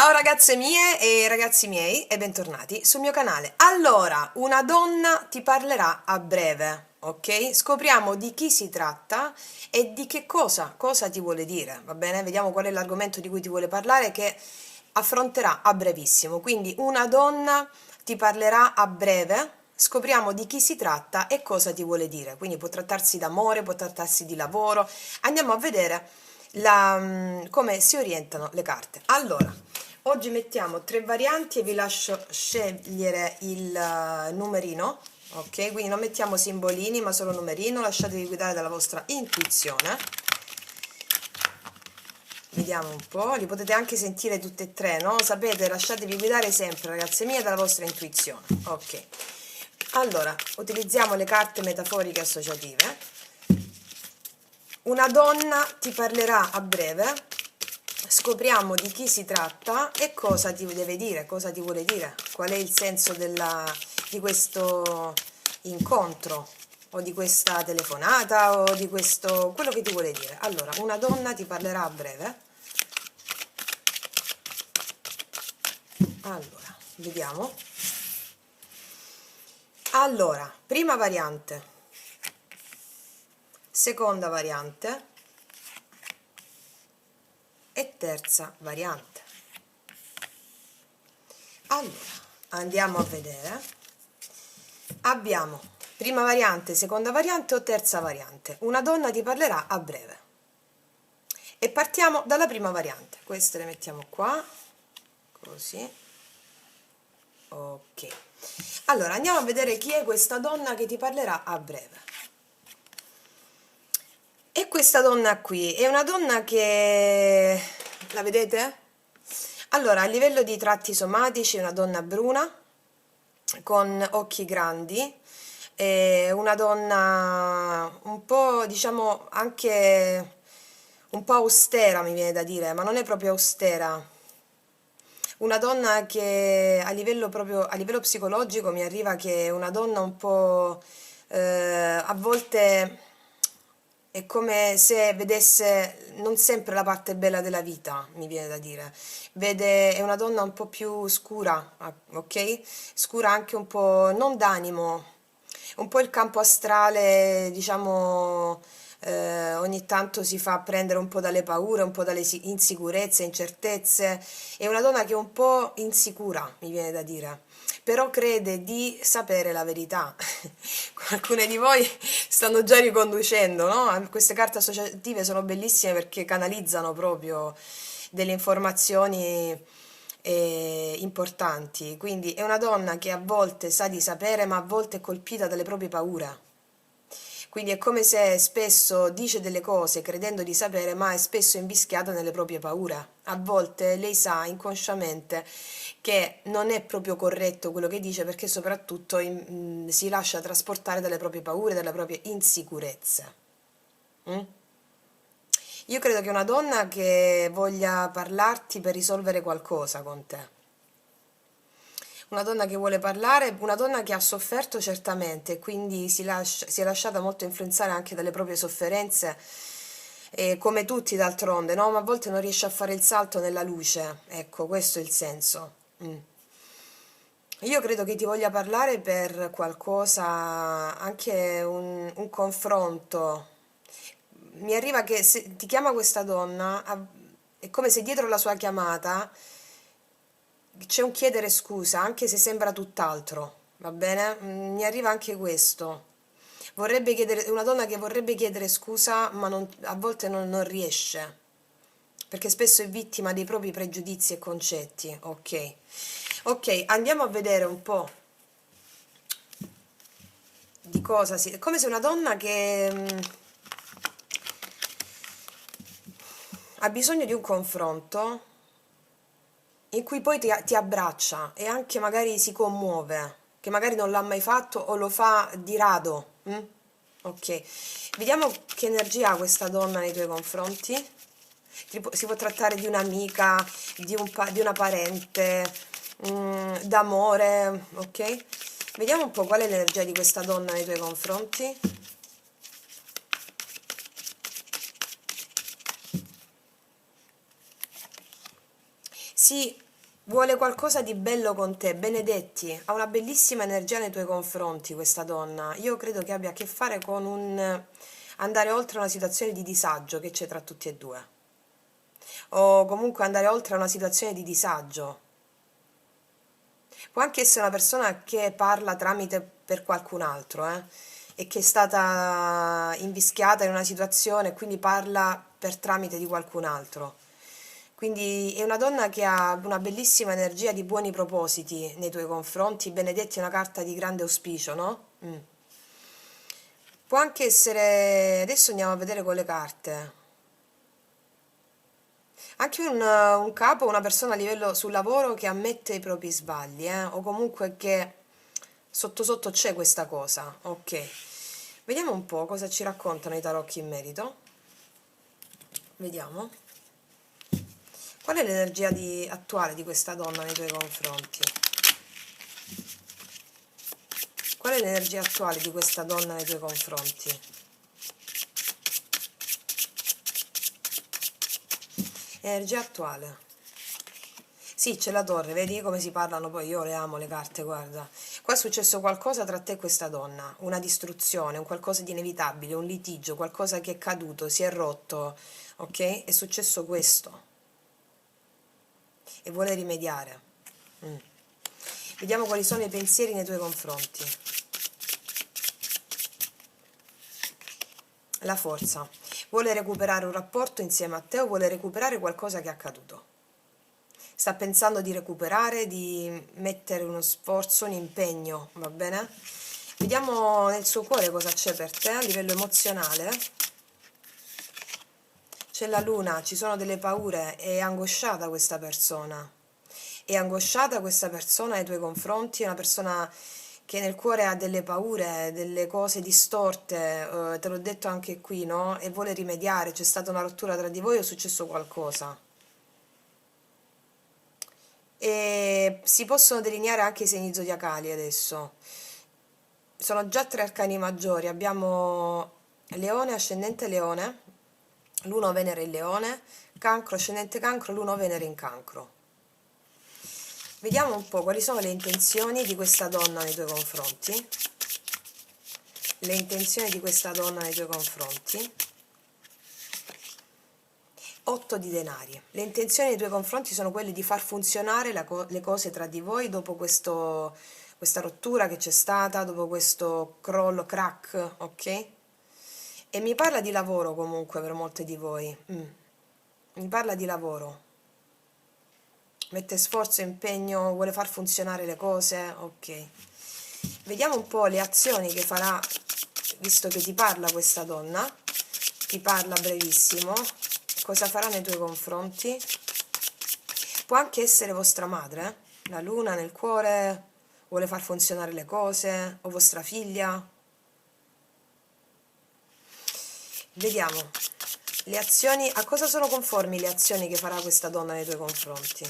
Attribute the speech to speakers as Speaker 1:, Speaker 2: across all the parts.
Speaker 1: Ciao ragazze mie e ragazzi miei e bentornati sul mio canale. Allora, una donna ti parlerà a breve, ok? Scopriamo di chi si tratta e di che cosa ti vuole dire, va bene? Vediamo qual è l'argomento di cui ti vuole parlare che affronterà a brevissimo. Quindi una donna ti parlerà a breve, scopriamo di chi si tratta e cosa ti vuole dire. Quindi può trattarsi d'amore, può trattarsi di lavoro. Andiamo a vedere come si orientano le carte. Allora, oggi mettiamo tre varianti e vi lascio scegliere il numerino, ok? Quindi non mettiamo simbolini ma solo numerino, lasciatevi guidare dalla vostra intuizione. Vediamo un po', li potete anche sentire tutte e tre, no? Sapete, lasciatevi guidare sempre, ragazze mie, dalla vostra intuizione. Ok. Allora, utilizziamo le carte metaforiche associative. Una donna ti parlerà a breve, scopriamo di chi si tratta e cosa ti deve dire, cosa ti vuole dire, qual è il senso di questo incontro o di questa telefonata o di questo, quello che ti vuole dire. Allora, una donna ti parlerà a breve. Allora, vediamo. Allora, prima variante, seconda variante e terza variante. Allora, andiamo a vedere. Abbiamo prima variante, seconda variante o terza variante. Una donna ti parlerà a breve. E partiamo dalla prima variante. Queste le mettiamo qua, così. Ok. Allora, andiamo a vedere chi è questa donna che ti parlerà a breve. E questa donna qui è una donna che... La vedete? Allora, a livello di tratti somatici è una donna bruna, con occhi grandi, è una donna un po', diciamo, anche un po' austera, mi viene da dire, ma non è proprio austera. Una donna che a livello proprio, a livello psicologico mi arriva che è una donna un po', a volte è come se vedesse non sempre la parte bella della vita, mi viene da dire. Vede, è una donna un po' più scura, ok? Scura anche un po', non d'animo, un po' il campo astrale, diciamo, ogni tanto si fa prendere un po' dalle paure, un po' dalle insicurezze, incertezze. È una donna che è un po' insicura, mi viene da dire, però crede di sapere la verità. Alcune di voi stanno già riconducendo, no? Queste carte associative sono bellissime perché canalizzano proprio delle informazioni importanti. Quindi è una donna che a volte sa di sapere, ma a volte è colpita dalle proprie paure. Quindi è come se spesso dice delle cose credendo di sapere, ma è spesso invischiata nelle proprie paure. A volte lei sa inconsciamente che non è proprio corretto quello che dice perché soprattutto si lascia trasportare dalle proprie paure, dalle proprie insicurezze. Mm? Io credo che una donna che voglia parlarti per risolvere qualcosa con te. Una donna che vuole parlare, una donna che ha sofferto certamente, quindi si è lasciata molto influenzare anche dalle proprie sofferenze, come tutti d'altronde, no? Ma a volte non riesce a fare il salto nella luce, ecco, questo è il senso. Mm. Io credo che ti voglia parlare per qualcosa, anche un confronto. Mi arriva che se ti chiama questa donna, è come se dietro la sua chiamata c'è un chiedere scusa, anche se sembra tutt'altro, va bene? Mi arriva anche questo. Vorrebbe chiedere, una donna che vorrebbe chiedere scusa, ma a volte non riesce, perché spesso è vittima dei propri pregiudizi e concetti. Ok. Ok, andiamo a vedere un po' di cosa si... È come se una donna che ha bisogno di un confronto in cui poi ti abbraccia e anche magari si commuove, che magari non l'ha mai fatto o lo fa di rado. Ok, vediamo che energia ha questa donna nei tuoi confronti. Si può trattare di un'amica, di una parente, d'amore, ok? Vediamo un po' qual è l'energia di questa donna nei tuoi confronti. Sì, vuole qualcosa di bello con te, benedetti, ha una bellissima energia nei tuoi confronti questa donna. Io credo che abbia a che fare con un andare oltre una situazione di disagio che c'è tra tutti e due, o comunque andare oltre una situazione di disagio. Può anche essere una persona che parla tramite per qualcun altro, e che è stata invischiata in una situazione e quindi parla per tramite di qualcun altro. Quindi è una donna che ha una bellissima energia di buoni propositi nei tuoi confronti. Benedetti è una carta di grande auspicio, no? Può anche essere, adesso andiamo a vedere con le carte, anche un capo, una persona a livello sul lavoro che ammette i propri sbagli, o comunque che sotto sotto c'è questa cosa. Ok, vediamo un po' cosa ci raccontano i tarocchi in merito. Vediamo. Qual è l'energia attuale di questa donna nei tuoi confronti? Qual è l'energia attuale di questa donna nei tuoi confronti? Energia attuale. Sì, c'è la torre, vedi come si parlano poi? Io le amo le carte, guarda. Qua è successo qualcosa tra te e questa donna, una distruzione, un qualcosa di inevitabile, un litigio, qualcosa che è caduto, si è rotto, ok? È successo questo e vuole rimediare. Vediamo quali sono i pensieri nei tuoi confronti. La forza. Vuole recuperare un rapporto insieme a te o vuole recuperare qualcosa che è accaduto? Sta pensando di recuperare, di mettere uno sforzo, un impegno, va bene? Vediamo nel suo cuore cosa c'è per te a livello emozionale. C'è la luna, ci sono delle paure, è angosciata questa persona. È angosciata questa persona nei tuoi confronti, è una persona che nel cuore ha delle paure, delle cose distorte, te l'ho detto anche qui, no? E vuole rimediare, c'è stata una rottura tra di voi o è successo qualcosa. E si possono delineare anche i segni zodiacali adesso. Sono già tre arcani maggiori, abbiamo Leone, ascendente Leone, l'uno Venere in Leone, Cancro, ascendente Cancro, l'uno Venere in Cancro. Vediamo un po' quali sono le intenzioni di questa donna nei tuoi confronti. Le intenzioni di questa donna nei tuoi confronti. 8 di denari. Le intenzioni nei tuoi confronti sono quelle di far funzionare le cose tra di voi dopo questa rottura che c'è stata, dopo questo crollo, crack, ok? E mi parla di lavoro comunque per molte di voi. Mi parla di lavoro. Mette sforzo, impegno, vuole far funzionare le cose, ok. Vediamo un po' le azioni che farà, visto che ti parla questa donna, ti parla brevissimo, cosa farà nei tuoi confronti. Può anche essere vostra madre, la luna nel cuore, vuole far funzionare le cose, o vostra figlia. Vediamo, le azioni, a cosa sono conformi le azioni che farà questa donna nei tuoi confronti?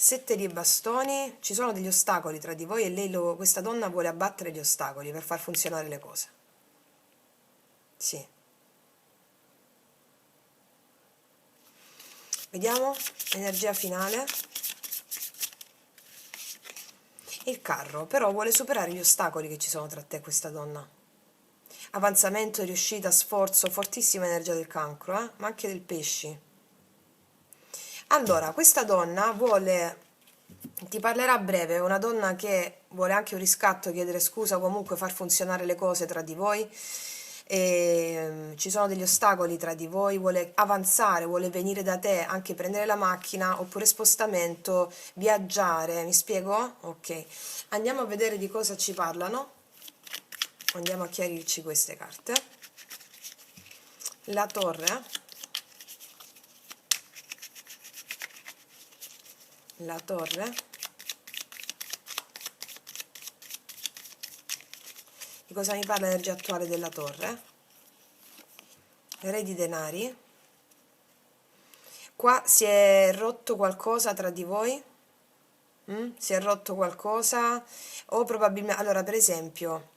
Speaker 1: 7 di bastoni, ci sono degli ostacoli tra di voi e questa donna vuole abbattere gli ostacoli per far funzionare le cose. Sì. Vediamo, energia finale. Il carro, però vuole superare gli ostacoli che ci sono tra te e questa donna. Avanzamento, riuscita, sforzo, fortissima energia del cancro, ma anche del pesci. Allora, questa donna ti parlerà a breve, è una donna che vuole anche un riscatto, chiedere scusa, comunque far funzionare le cose tra di voi. Ci sono degli ostacoli tra di voi, vuole avanzare, vuole venire da te, anche prendere la macchina, oppure spostamento, viaggiare, mi spiego? Ok, andiamo a vedere di cosa ci parlano, andiamo a chiarirci queste carte. La torre. La torre. Di cosa mi parla l'energia attuale della torre? Re di denari. Qua si è rotto qualcosa tra di voi? Si è rotto qualcosa? O probabilmente, allora per esempio,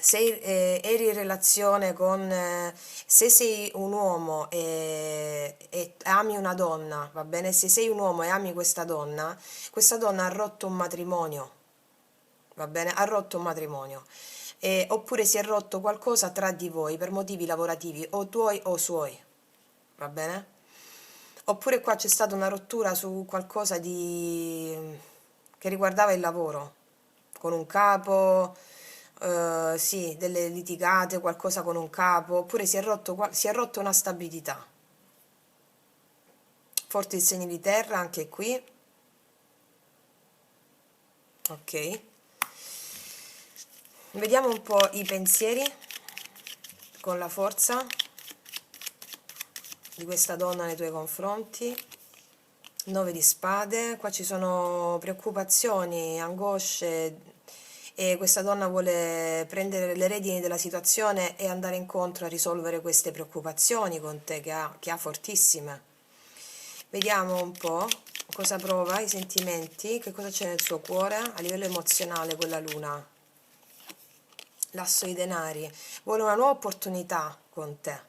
Speaker 1: eri in relazione con, se sei un uomo e ami una donna, va bene? Se sei un uomo e ami questa donna ha rotto un matrimonio, va bene? Ha rotto un matrimonio. Oppure si è rotto qualcosa tra di voi per motivi lavorativi, o tuoi o suoi, va bene? Oppure qua c'è stata una rottura su qualcosa che riguardava il lavoro, con un capo, sì, delle litigate, qualcosa con un capo, oppure si è rotto una stabilità. Forte il segno di terra anche qui, ok. Vediamo un po' i pensieri con la forza di questa donna nei tuoi confronti. 9 di spade, qua ci sono preoccupazioni, angosce e questa donna vuole prendere le redini della situazione e andare incontro a risolvere queste preoccupazioni con te che ha fortissime. Vediamo un po' cosa prova, i sentimenti, che cosa c'è nel suo cuore a livello emozionale quella luna. L'asso di denari, vuole una nuova opportunità con te,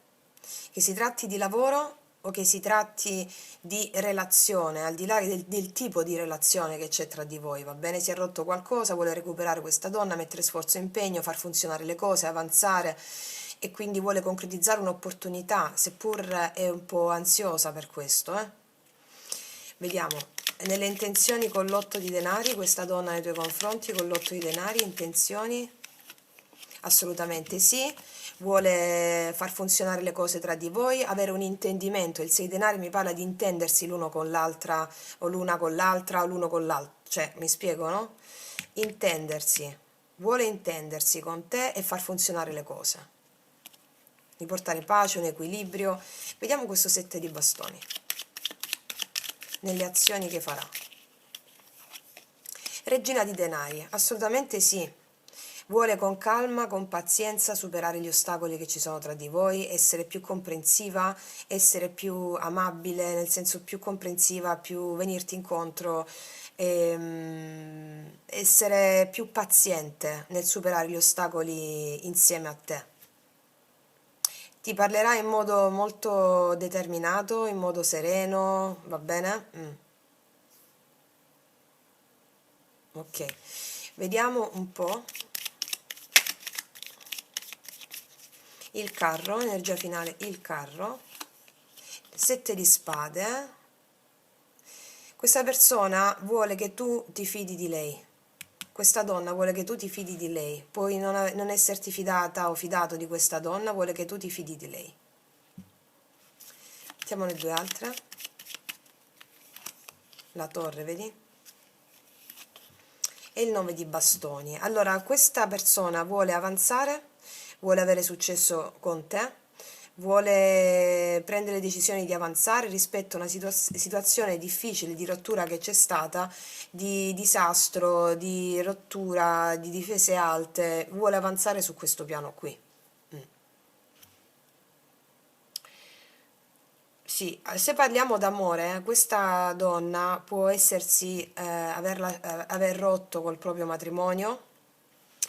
Speaker 1: che si tratti di lavoro o che si tratti di relazione, al di là del tipo di relazione che c'è tra di voi, va bene? Si è rotto qualcosa, vuole recuperare questa donna, mettere sforzo e impegno, far funzionare le cose, avanzare e quindi vuole concretizzare un'opportunità, seppur è un po' ansiosa per questo, Vediamo, nelle intenzioni con l'otto di denari, questa donna nei tuoi confronti con l'otto di denari, intenzioni? Assolutamente sì, vuole far funzionare le cose tra di voi, avere un intendimento. Il 6 denari mi parla di intendersi l'uno con l'altra, o l'una con l'altra, o l'uno con l'altro. Cioè, mi spiego, no? Intendersi. Vuole intendersi con te e far funzionare le cose. Riportare pace, un equilibrio. Vediamo questo 7 di bastoni. Nelle azioni che farà. Regina di denari, assolutamente sì. Vuole con calma, con pazienza superare gli ostacoli che ci sono tra di voi, essere più comprensiva, essere più amabile, nel senso più comprensiva, più venirti incontro, essere più paziente nel superare gli ostacoli insieme a te. Ti parlerà in modo molto determinato, in modo sereno, va bene? Ok, vediamo un po'. Il carro, energia finale, il carro, 7 di spade. Questa persona vuole che tu ti fidi di lei. Questa donna vuole che tu ti fidi di lei. Puoi non esserti fidata o fidato di questa donna, vuole che tu ti fidi di lei. Mettiamo le due altre. La torre, vedi? E il 9 di bastoni. Allora, questa persona vuole avanzare, vuole avere successo con te, vuole prendere decisioni di avanzare rispetto a una situazione difficile di rottura che c'è stata, di disastro, di rottura, di difese alte, vuole avanzare su questo piano qui. Sì, se parliamo d'amore, questa donna può aver rotto col proprio matrimonio,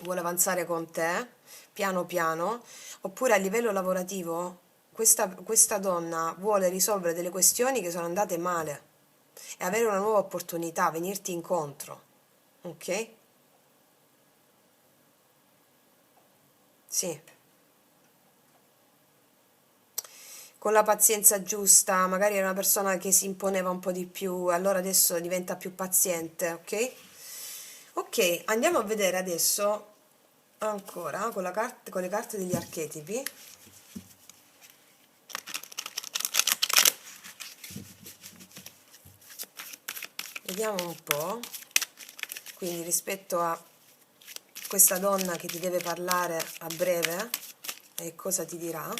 Speaker 1: vuole avanzare con te, piano piano, oppure a livello lavorativo, questa donna vuole risolvere delle questioni che sono andate male e avere una nuova opportunità, venirti incontro, ok? Sì. Con la pazienza giusta, magari era una persona che si imponeva un po' di più, allora adesso diventa più paziente, ok? Ok, andiamo a vedere adesso ancora con le carte degli archetipi. Vediamo un po', quindi rispetto a questa donna che ti deve parlare a breve e cosa ti dirà.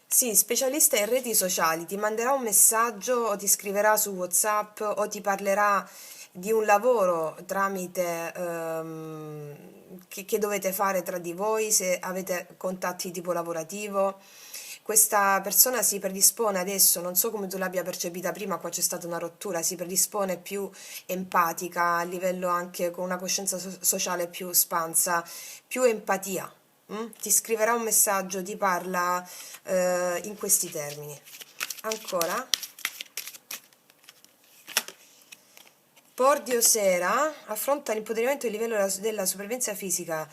Speaker 1: Sì, specialista in reti sociali, ti manderà un messaggio o ti scriverà su WhatsApp o ti parlerà di un lavoro tramite che dovete fare tra di voi, se avete contatti tipo lavorativo. questa persona si predispone adesso, non so come tu l'abbia percepita prima, qua c'è stata una rottura, si predispone più empatica a livello anche con una coscienza sociale più espansa, più empatia. Ti scriverà un messaggio, ti parla in questi termini. Ancora. Pordio Sera affronta l'impoderimento a livello della sopravvivenza fisica,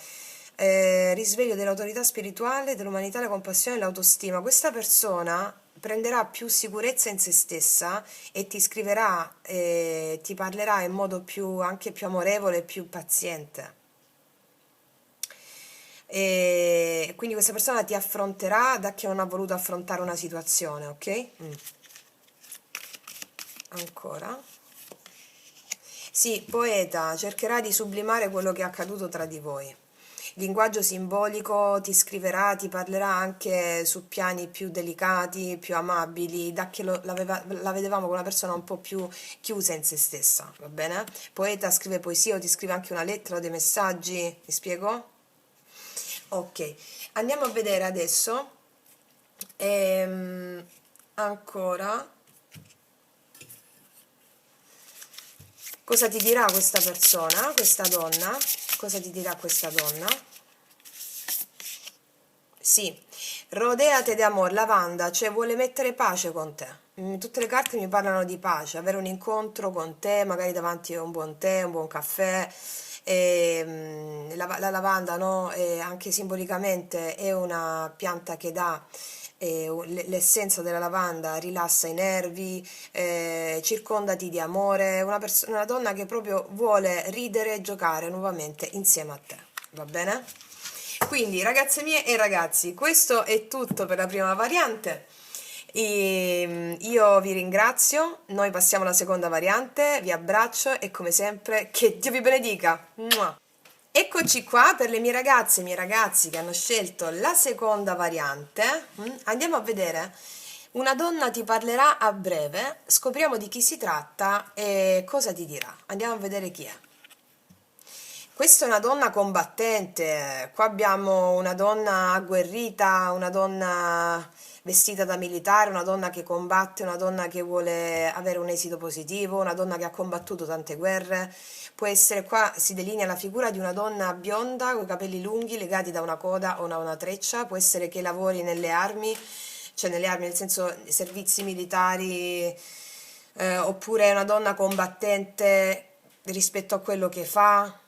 Speaker 1: risveglio dell'autorità spirituale, dell'umanità, la compassione e l'autostima. Questa persona prenderà più sicurezza in se stessa e ti scriverà, ti parlerà in modo più, anche più amorevole e più paziente. E quindi questa persona ti affronterà da che non ha voluto affrontare una situazione, ok? Ancora. Sì, poeta, cercherà di sublimare quello che è accaduto tra di voi. Linguaggio simbolico, ti scriverà, ti parlerà anche su piani più delicati, più amabili, da che la vedevamo come una persona un po' più chiusa in se stessa, va bene? Poeta scrive poesia o ti scrive anche una lettera o dei messaggi, mi spiego? Ok, andiamo a vedere adesso, ehm, ancora, cosa ti dirà questa persona, questa donna? Cosa ti dirà questa donna? Sì, rodeate di amor, lavanda, cioè vuole mettere pace con te. Tutte le carte mi parlano di pace, avere un incontro con te, magari davanti a un buon tè, un buon caffè. La lavanda, no? Anche simbolicamente è una pianta che dà l'essenza della lavanda, rilassa i nervi, circondati di amore, una donna che proprio vuole ridere e giocare nuovamente insieme a te, va bene? Quindi ragazze mie e ragazzi, questo è tutto per la prima variante. Io vi ringrazio, noi passiamo alla seconda variante, vi abbraccio e come sempre che Dio vi benedica. Mua. Eccoci qua per le mie ragazze e i miei ragazzi che hanno scelto la seconda variante. Andiamo a vedere. Una donna ti parlerà a breve, scopriamo di chi si tratta e cosa ti dirà. Andiamo a vedere chi è. Questa è una donna combattente, qua abbiamo una donna agguerrita, una donna vestita da militare, una donna che combatte, una donna che vuole avere un esito positivo, una donna che ha combattuto tante guerre. Può essere, qua si delinea la figura di una donna bionda con i capelli lunghi legati da una coda o da una treccia, può essere che lavori nelle armi, cioè nelle armi nel senso servizi militari, oppure è una donna combattente rispetto a quello che fa.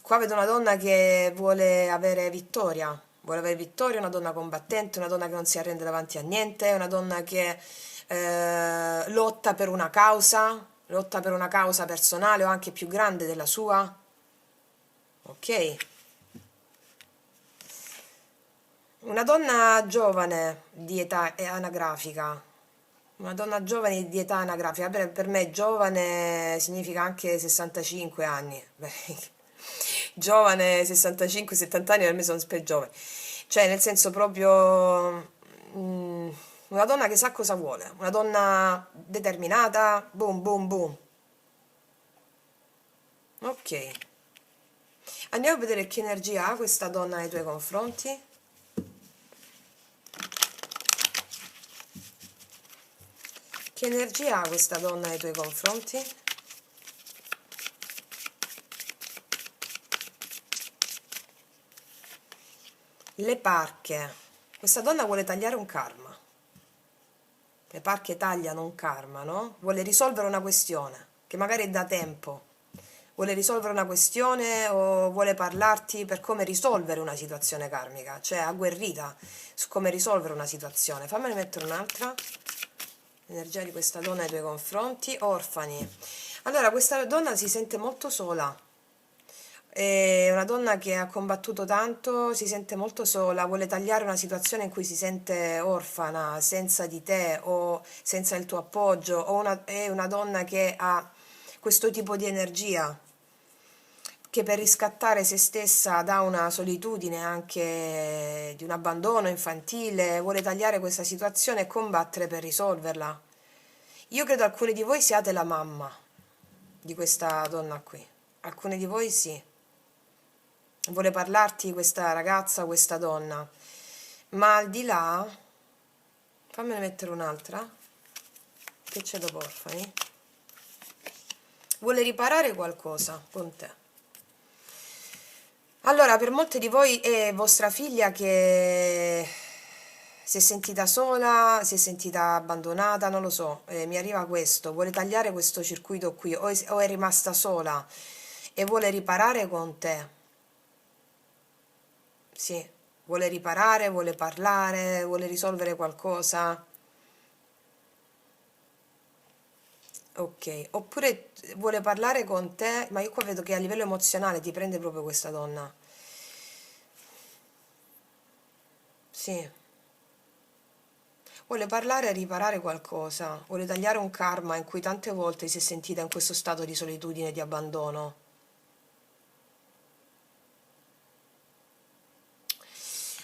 Speaker 1: Qua vedo una donna che vuole avere vittoria, una donna combattente, una donna che non si arrende davanti a niente, una donna che lotta per una causa personale o anche più grande della sua. Ok? Una donna giovane di età anagrafica. Una donna giovane di età anagrafica. Per me giovane significa anche 65 anni. Beh, giovane 65-70 anni per me sono per giovani. Cioè, nel senso proprio una donna che sa cosa vuole, una donna determinata, boom boom boom. Ok. Andiamo a vedere che energia ha questa donna nei tuoi confronti. Che energia ha questa donna nei tuoi confronti? Le parche. Questa donna vuole tagliare un karma. Le parche tagliano un karma, no? Vuole risolvere una questione, che magari è da tempo. Vuole risolvere una questione o vuole parlarti per come risolvere una situazione karmica, cioè agguerrita su come risolvere una situazione. Fammene mettere un'altra. L'energia di questa donna nei tuoi confronti. Orfani. Allora, questa donna si sente molto sola. È una donna che ha combattuto tanto, si sente molto sola, vuole tagliare una situazione in cui si sente orfana, senza di te o senza il tuo appoggio, è una donna che ha questo tipo di energia, che per riscattare se stessa da una solitudine anche di un abbandono infantile, vuole tagliare questa situazione e combattere per risolverla. Io credo alcuni di voi siate la mamma di questa donna qui, alcuni di voi sì. Vuole parlarti questa ragazza, questa donna. Ma al di là, fammene mettere un'altra, che c'è dopo orfani, vuole riparare qualcosa con te. Allora, per molte di voi è vostra figlia che si è sentita sola, si è sentita abbandonata, non lo so, mi arriva questo, vuole tagliare questo circuito qui, o è rimasta sola e vuole riparare con te. Sì, vuole riparare, vuole parlare, vuole risolvere qualcosa. Ok, oppure vuole parlare con te, ma io qua vedo che a livello emozionale ti prende proprio questa donna. Sì, vuole parlare e riparare qualcosa, vuole tagliare un karma in cui tante volte si è sentita in questo stato di solitudine e di abbandono.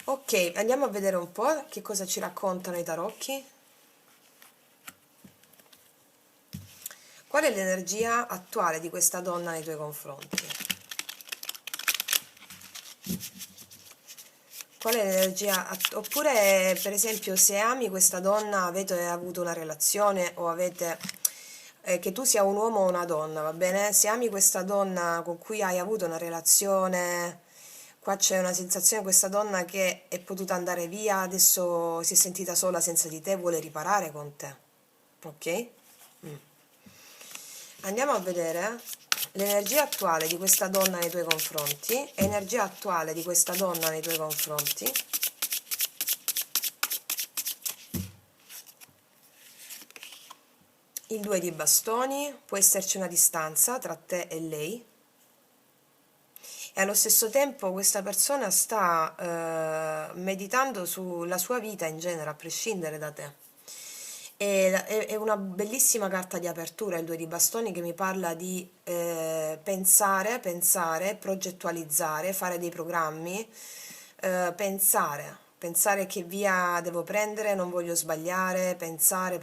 Speaker 1: Ok, andiamo a vedere un po' che cosa ci raccontano i tarocchi. Qual è l'energia attuale di questa donna nei tuoi confronti? Qual è l'energia? Oppure, per esempio, se ami questa donna, avete avuto una relazione o avete... che tu sia un uomo o una donna, va bene? Se ami questa donna con cui hai avuto una relazione, qua c'è una sensazione, questa donna che è potuta andare via, adesso si è sentita sola senza di te, vuole riparare con te. Ok? Mm. Andiamo a vedere l'energia attuale di questa donna nei tuoi confronti, energia attuale di questa donna nei tuoi confronti. Il 2 di bastoni, può esserci una distanza tra te e lei e allo stesso tempo questa persona sta meditando sulla sua vita in genere, a prescindere da te. È una bellissima carta di apertura il 2 di bastoni che mi parla di pensare, progettualizzare, fare dei programmi, pensare che via devo prendere, non voglio sbagliare, pensare.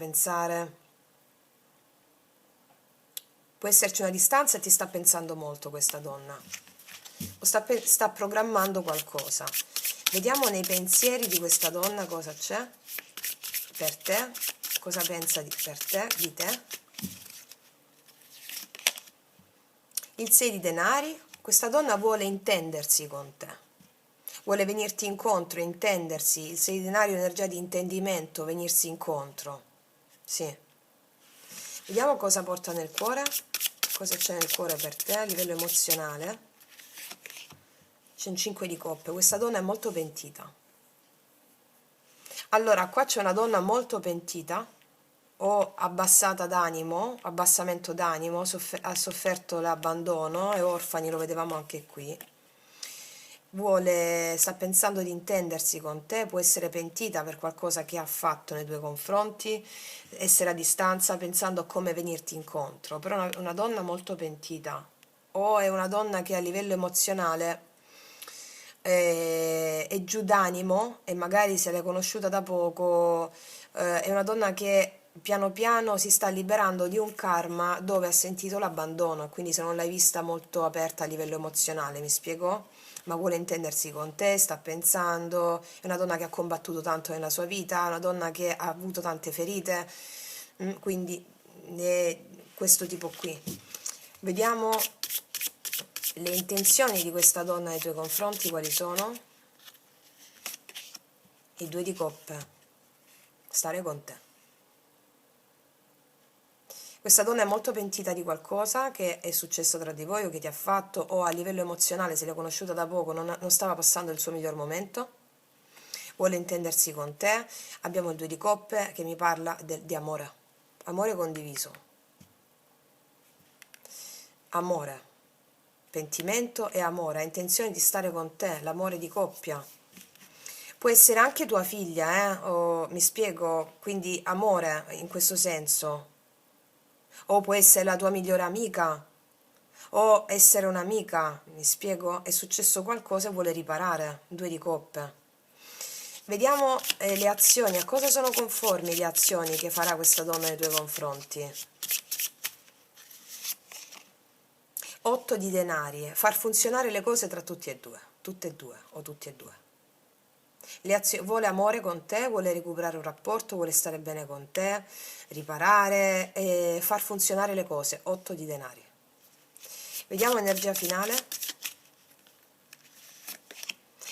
Speaker 1: Può esserci una distanza e ti sta pensando molto questa donna, o sta programmando qualcosa. Vediamo nei pensieri di questa donna cosa c'è per te, cosa pensa per te, di te. Il 6 di denari, questa donna vuole intendersi con te, vuole venirti incontro, intendersi. Il 6 di denari è un'energia di intendimento, venirsi incontro. Sì. Vediamo cosa porta nel cuore, cosa c'è nel cuore per te a livello emozionale. C'è un 5 di coppe, questa donna è molto pentita. Allora, qua c'è una donna molto pentita o abbassata d'animo, abbassamento d'animo, ha sofferto l'abbandono, è orfani, lo vedevamo anche qui. Sta pensando di intendersi con te, può essere pentita per qualcosa che ha fatto nei tuoi confronti, essere a distanza pensando a come venirti incontro, però è una donna molto pentita, o è una donna che a livello emozionale è giù d'animo e magari se l'hai conosciuta da poco, è una donna che piano piano si sta liberando di un karma dove ha sentito l'abbandono, quindi se non l'hai vista molto aperta a livello emozionale, mi spiego? Ma vuole intendersi con te, sta pensando, è una donna che ha combattuto tanto nella sua vita, è una donna che ha avuto tante ferite, quindi è questo tipo qui. Vediamo le intenzioni di questa donna nei tuoi confronti, quali sono? Il 2 di coppe, stare con te. Questa donna è molto pentita di qualcosa che è successo tra di voi o che ti ha fatto, o a livello emozionale, se l'hai conosciuta da poco, non stava passando il suo miglior momento, vuole intendersi con te. Abbiamo il 2 di coppe che mi parla di amore, amore condiviso, amore, pentimento e amore, ha intenzione di stare con te, l'amore di coppia. Può essere anche tua figlia, mi spiego, quindi amore in questo senso, o può essere la tua migliore amica, o essere un'amica, mi spiego, è successo qualcosa e vuole riparare, 2 di coppe. Vediamo le azioni, a cosa sono conformi le azioni che farà questa donna nei tuoi confronti. 8 di denari, far funzionare le cose tra tutti e due, tutte e due o tutti e due. vuole amore con te, vuole recuperare un rapporto, vuole stare bene con te, riparare e far funzionare le cose. 8 di denari. Vediamo energia finale.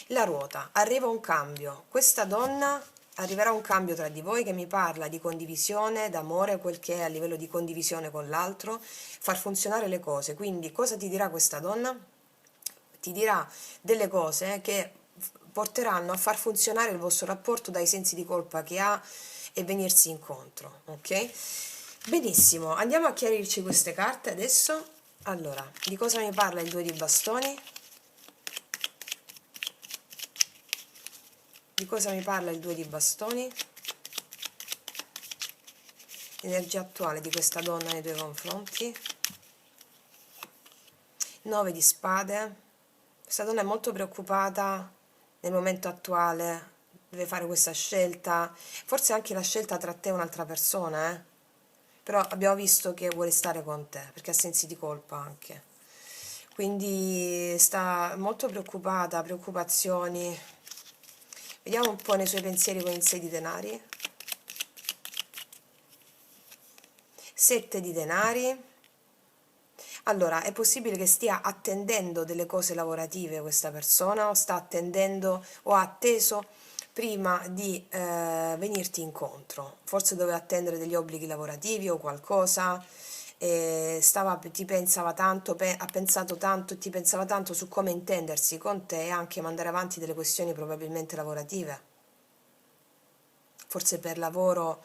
Speaker 1: La ruota, arriva un cambio. Questa donna, arriverà un cambio tra di voi che mi parla di condivisione, d'amore, quel che è a livello di condivisione con l'altro, far funzionare le cose. Quindi cosa ti dirà questa donna? Ti dirà delle cose che porteranno a far funzionare il vostro rapporto dai sensi di colpa che ha e venirsi incontro, ok? Benissimo, andiamo a chiarirci queste carte adesso. Allora, di cosa mi parla il 2 di bastoni? Di cosa mi parla il 2 di bastoni? L'energia attuale di questa donna nei tuoi confronti. 9 di spade. Questa donna è molto preoccupata nel momento attuale, deve fare questa scelta, forse anche la scelta tra te e un'altra persona, però abbiamo visto che vuole stare con te, perché ha sensi di colpa anche. Quindi sta molto preoccupata, preoccupazioni. Vediamo un po' nei suoi pensieri con il 6 di denari. 7 di denari. Allora, è possibile che stia attendendo delle cose lavorative questa persona, o sta attendendo o ha atteso prima di venirti incontro. Forse doveva attendere degli obblighi lavorativi o qualcosa, ti pensava tanto, ha pensato tanto, ti pensava tanto su come intendersi con te e anche mandare avanti delle questioni probabilmente lavorative. Forse per lavoro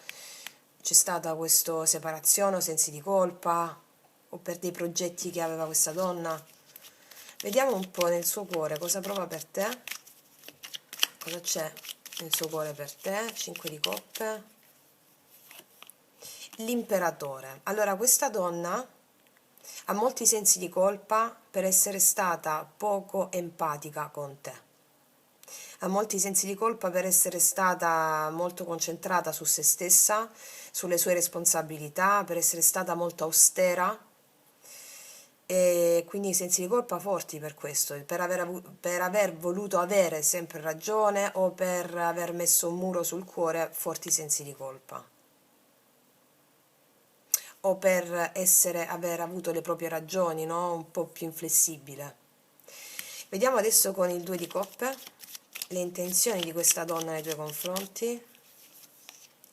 Speaker 1: c'è stata questa separazione o sensi di colpa, o per dei progetti che aveva questa donna. Vediamo un po' nel suo cuore cosa prova per te, cosa c'è nel suo cuore per te. 5 di coppe. L'imperatore. Allora, questa donna ha molti sensi di colpa per essere stata poco empatica con te. Ha molti sensi di colpa per essere stata molto concentrata su se stessa, sulle sue responsabilità, per essere stata molto austera, e quindi sensi di colpa forti per questo, per aver voluto avere sempre ragione o per aver messo un muro sul cuore, forti sensi di colpa, o per aver avuto le proprie ragioni, no? Un po' più inflessibile. Vediamo adesso con il 2 di coppe le intenzioni di questa donna nei tuoi confronti.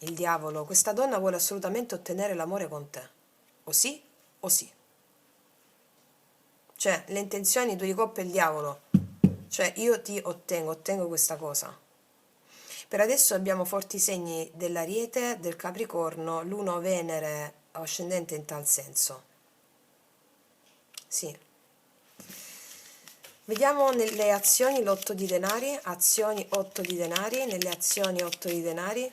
Speaker 1: Il diavolo. Questa donna vuole assolutamente ottenere l'amore con te, o sì o sì. Cioè, le intenzioni, 2 di coppe e il diavolo. Cioè, io ti ottengo questa cosa. Per adesso abbiamo forti segni dell'Ariete, del Capricorno, l'uno Venere ascendente in tal senso. Sì. Vediamo nelle azioni l'8 di denari, azioni 8 di denari, nelle azioni 8 di denari,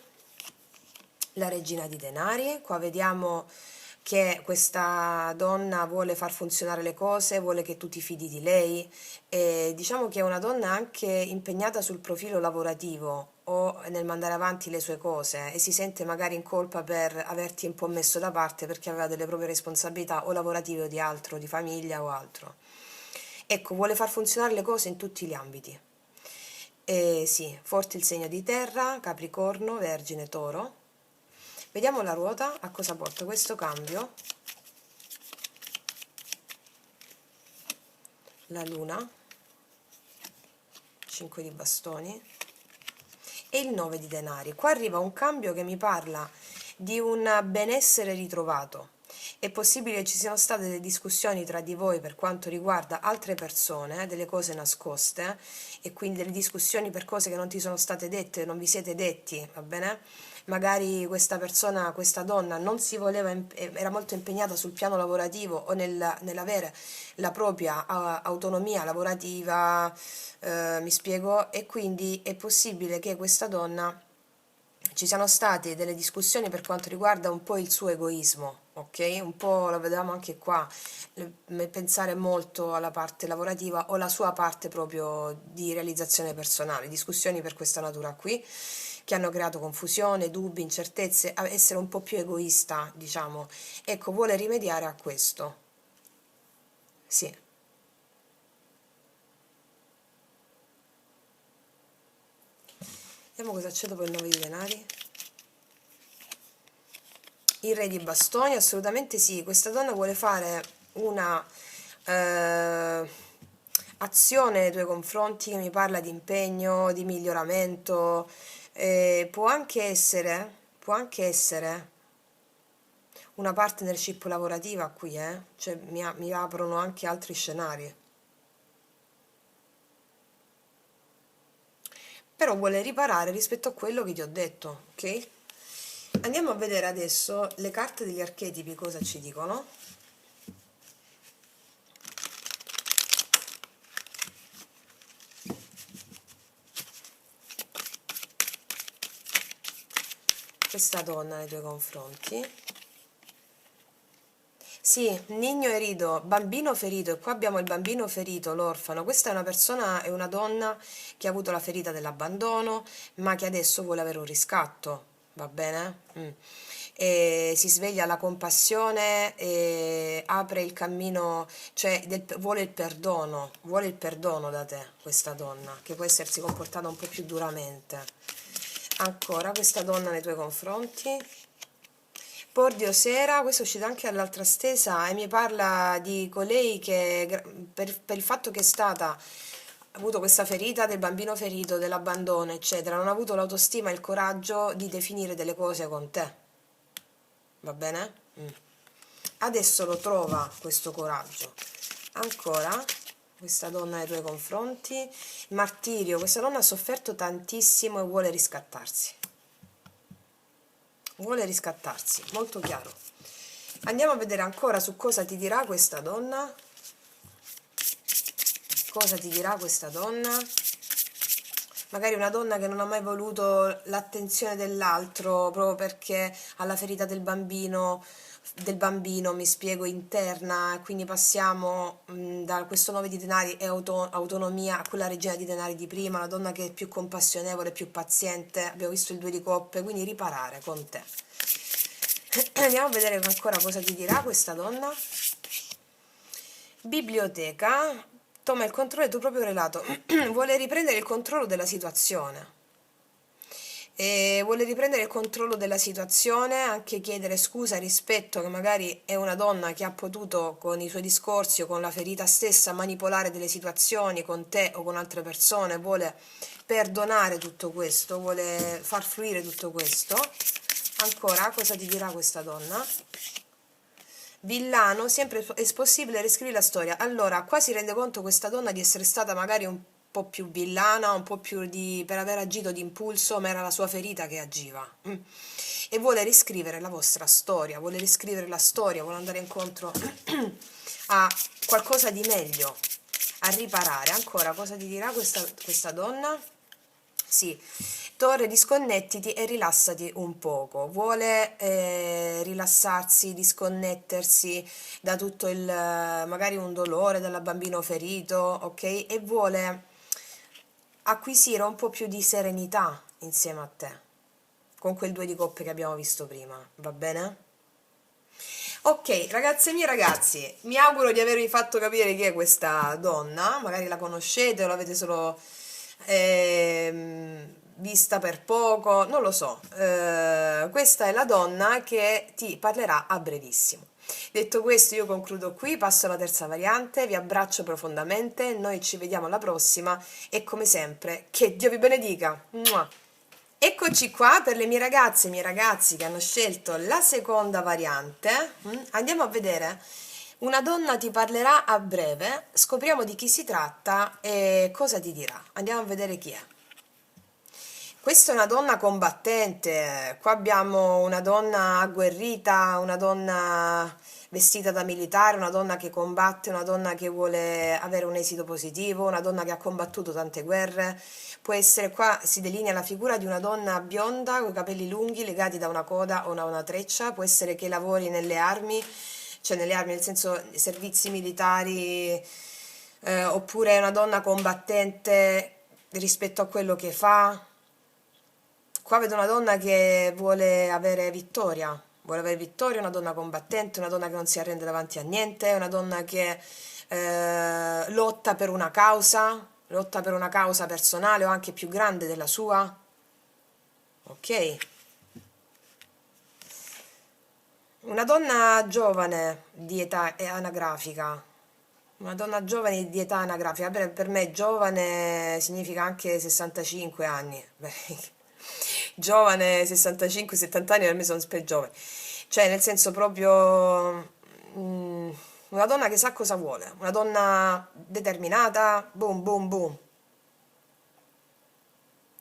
Speaker 1: la regina di denari. Qua vediamo che questa donna vuole far funzionare le cose, vuole che tu ti fidi di lei, e diciamo che è una donna anche impegnata sul profilo lavorativo o nel mandare avanti le sue cose, e si sente magari in colpa per averti un po' messo da parte perché aveva delle proprie responsabilità o lavorative o di altro, di famiglia o altro. Ecco, vuole far funzionare le cose in tutti gli ambiti. E sì, forte il segno di terra, Capricorno, Vergine, Toro. Vediamo la ruota, a cosa porta questo cambio. La luna, 5 di bastoni e il 9 di denari. Qua arriva un cambio che mi parla di un benessere ritrovato. È possibile che ci siano state delle discussioni tra di voi per quanto riguarda altre persone, delle cose nascoste, e quindi delle discussioni per cose che non ti sono state dette, non vi siete detti, va bene? Magari questa persona, questa donna non si voleva, era molto impegnata sul piano lavorativo o nell'avere la propria autonomia lavorativa, mi spiego, e quindi è possibile che questa donna ci siano state delle discussioni per quanto riguarda un po' il suo egoismo, ok? Un po' lo vediamo anche qua, pensare molto alla parte lavorativa o la sua parte proprio di realizzazione personale, discussioni per questa natura qui che hanno creato confusione, dubbi, incertezze, essere un po' più egoista, diciamo. Ecco, vuole rimediare a questo. Sì. Vediamo cosa c'è dopo il 9 di denari. Il re di bastoni, assolutamente sì, questa donna vuole fare una azione nei tuoi confronti che mi parla di impegno, di miglioramento, può anche essere una partnership lavorativa qui, cioè mi aprono anche altri scenari. Però vuole riparare rispetto a quello che ti ho detto, ok? Andiamo a vedere adesso le carte degli archetipi cosa ci dicono. Questa donna nei tuoi confronti. Sì, Nigno Erido, bambino ferito, e qua abbiamo il bambino ferito, l'orfano. Questa è una persona, è una donna che ha avuto la ferita dell'abbandono, ma che adesso vuole avere un riscatto, va bene? E si sveglia alla compassione e apre il cammino, cioè vuole il perdono da te, questa donna, che può essersi comportata un po' più duramente. Ancora, questa donna nei tuoi confronti. Pordio Sera, questo è uscito anche all'altra stesa e mi parla di colei che per il fatto che è stata, ha avuto questa ferita del bambino ferito, dell'abbandono, eccetera, non ha avuto l'autostima e il coraggio di definire delle cose con te. Va bene? Adesso lo trova questo coraggio. Ancora, questa donna nei tuoi confronti. Martirio, questa donna ha sofferto tantissimo e vuole riscattarsi. Vuole riscattarsi, molto chiaro. Andiamo a vedere ancora su cosa ti dirà questa donna. Cosa ti dirà questa donna? Magari una donna che non ha mai voluto l'attenzione dell'altro proprio perché ha la ferita del bambino, mi spiego, interna, quindi passiamo da questo 9 di denari e autonomia a quella regina di denari di prima, una donna che è più compassionevole, più paziente, abbiamo visto il 2 di coppe, quindi riparare con te. Andiamo a vedere ancora cosa ti dirà questa donna. Biblioteca, toma il controllo del tuo proprio relato, vuole riprendere il controllo della situazione. E vuole riprendere il controllo della situazione, anche chiedere scusa, rispetto, che magari è una donna che ha potuto con i suoi discorsi o con la ferita stessa manipolare delle situazioni con te o con altre persone, vuole perdonare tutto questo, vuole far fluire tutto questo. Ancora, cosa ti dirà questa donna? Villano, sempre è possibile riscrivere la storia. Allora, qua si rende conto questa donna di essere stata magari un po' più villana, un po' più per aver agito d'impulso, ma era la sua ferita che agiva. E vuole riscrivere la vostra storia, vuole riscrivere la storia, vuole andare incontro a qualcosa di meglio, a riparare. Ancora, cosa ti dirà questa donna? Sì, Torre, disconnettiti e rilassati un poco. Vuole rilassarsi, disconnettersi da tutto il magari un dolore dal bambino ferito, ok? E vuole acquisire un po' più di serenità insieme a te, con quel 2 di coppe che abbiamo visto prima, va bene? Ok, ragazze mie ragazzi, mi auguro di avervi fatto capire chi è questa donna, magari la conoscete o l'avete solo vista per poco, non lo so. Questa è la donna che ti parlerà a brevissimo. Detto questo, io concludo qui, passo alla terza variante, vi abbraccio profondamente, noi ci vediamo alla prossima e come sempre, che Dio vi benedica. Mua. Eccoci qua per le mie ragazze e i miei ragazzi che hanno scelto la seconda variante. Andiamo a vedere. Una donna ti parlerà a breve, scopriamo di chi si tratta e cosa ti dirà. Andiamo a vedere chi è. Questa è una donna combattente, qua abbiamo una donna agguerrita, una donna vestita da militare, una donna che combatte, una donna che vuole avere un esito positivo, una donna che ha combattuto tante guerre. Può essere, qua si delinea la figura di una donna bionda con i capelli lunghi legati da una coda o da una treccia, può essere che lavori nelle armi, cioè nelle armi nel senso servizi militari, oppure è una donna combattente rispetto a quello che fa. Qua vedo una donna che vuole avere vittoria, una donna combattente, una donna che non si arrende davanti a niente, una donna che lotta per una causa personale o anche più grande della sua. ok? Una donna giovane di età anagrafica, una donna giovane di età anagrafica, per me giovane significa anche 65 anni. Beh, giovane 65-70 anni per me sono per giovani, cioè nel senso proprio una donna che sa cosa vuole, una donna determinata, boom boom boom.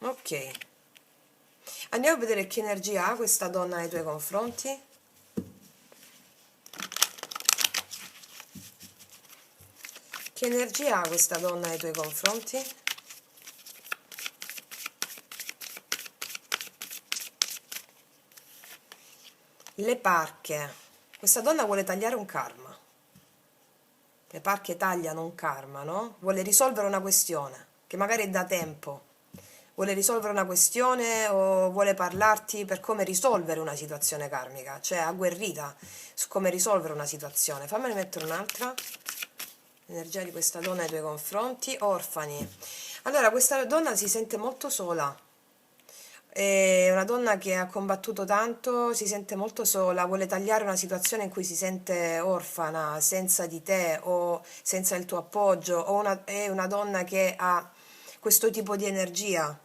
Speaker 1: Ok, andiamo a vedere che energia ha questa donna nei tuoi confronti. Che energia ha questa donna nei tuoi confronti? Le parche. Questa donna vuole tagliare un karma. Le parche tagliano un karma, no? Vuole risolvere una questione, che magari è da tempo. Vuole risolvere una questione o vuole parlarti per come risolvere una situazione karmica, cioè agguerrita su come risolvere una situazione. Fammene mettere un'altra. L'energia di questa donna nei tuoi confronti. Orfani. Allora, questa donna si sente molto sola. È una donna che ha combattuto tanto, si sente molto sola, vuole tagliare una situazione in cui si sente orfana, senza di te o senza il tuo appoggio, è una donna che ha questo tipo di energia,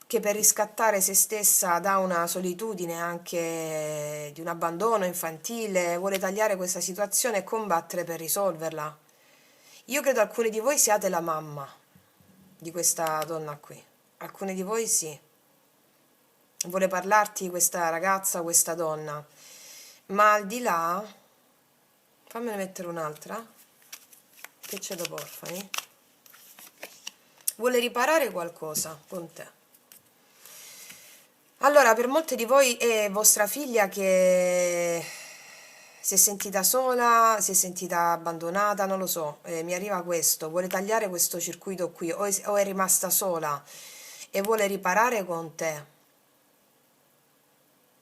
Speaker 1: che per riscattare se stessa da una solitudine, anche di un abbandono infantile, vuole tagliare questa situazione e combattere per risolverla. Io credo alcuni di voi siate la mamma di questa donna qui, alcuni di voi sì. Vuole parlarti questa ragazza, questa donna, ma al di là, fammene mettere un'altra, che c'è dopo orfani, vuole riparare qualcosa con te. Allora, per molte di voi è vostra figlia che si è sentita sola, si è sentita abbandonata, non lo so, mi arriva questo, vuole tagliare questo circuito qui, o è rimasta sola e vuole riparare con te.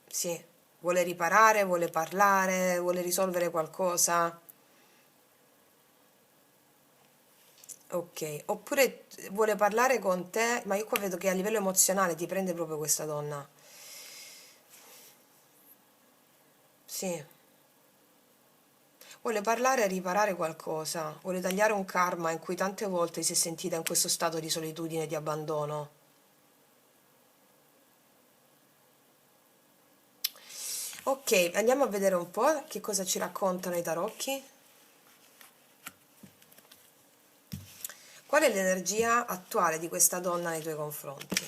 Speaker 1: Sì, vuole riparare, vuole parlare, vuole risolvere qualcosa. Ok, oppure vuole parlare con te, ma io qua vedo che a livello emozionale ti prende proprio questa donna. Sì, vuole parlare e riparare qualcosa, vuole tagliare un karma in cui tante volte si è sentita in questo stato di solitudine e di abbandono. Ok, andiamo a vedere un po' che cosa ci raccontano i tarocchi. Qual è l'energia attuale di questa donna nei tuoi confronti?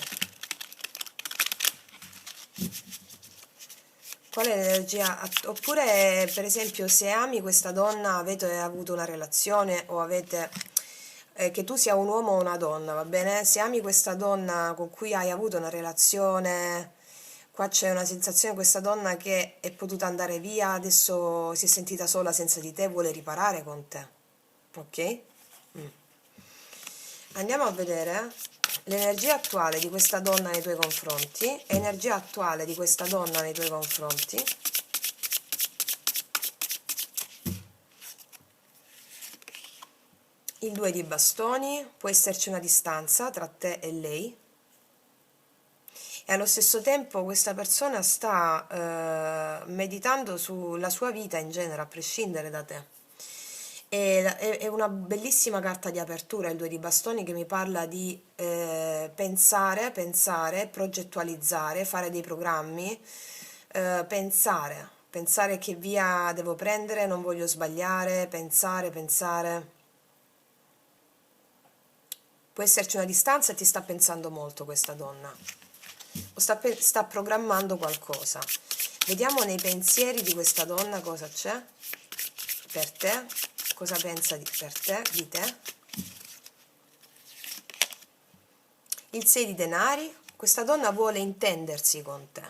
Speaker 1: Qual è l'energia? Oppure, per esempio, se ami questa donna, avete avuto una relazione o avete... che tu sia un uomo o una donna, va bene? Se ami questa donna con cui hai avuto una relazione, qua c'è una sensazione, questa donna che è potuta andare via, adesso si è sentita sola senza di te, vuole riparare con te. Ok? Mm. Andiamo a vedere l'energia attuale di questa donna nei tuoi confronti, energia attuale di questa donna nei tuoi confronti. Il 2 di bastoni, può esserci una distanza tra te e lei e allo stesso tempo questa persona sta meditando sulla sua vita in genere, a prescindere da te. È una bellissima carta di apertura il 2 di bastoni che mi parla di pensare, progettualizzare, fare dei programmi, pensare che via devo prendere, non voglio sbagliare, pensare. Può esserci una distanza e ti sta pensando molto questa donna, o sta programmando qualcosa. Vediamo nei pensieri di questa donna cosa c'è per te, cosa pensa per te, di te. Il 6 di denari, questa donna vuole intendersi con te,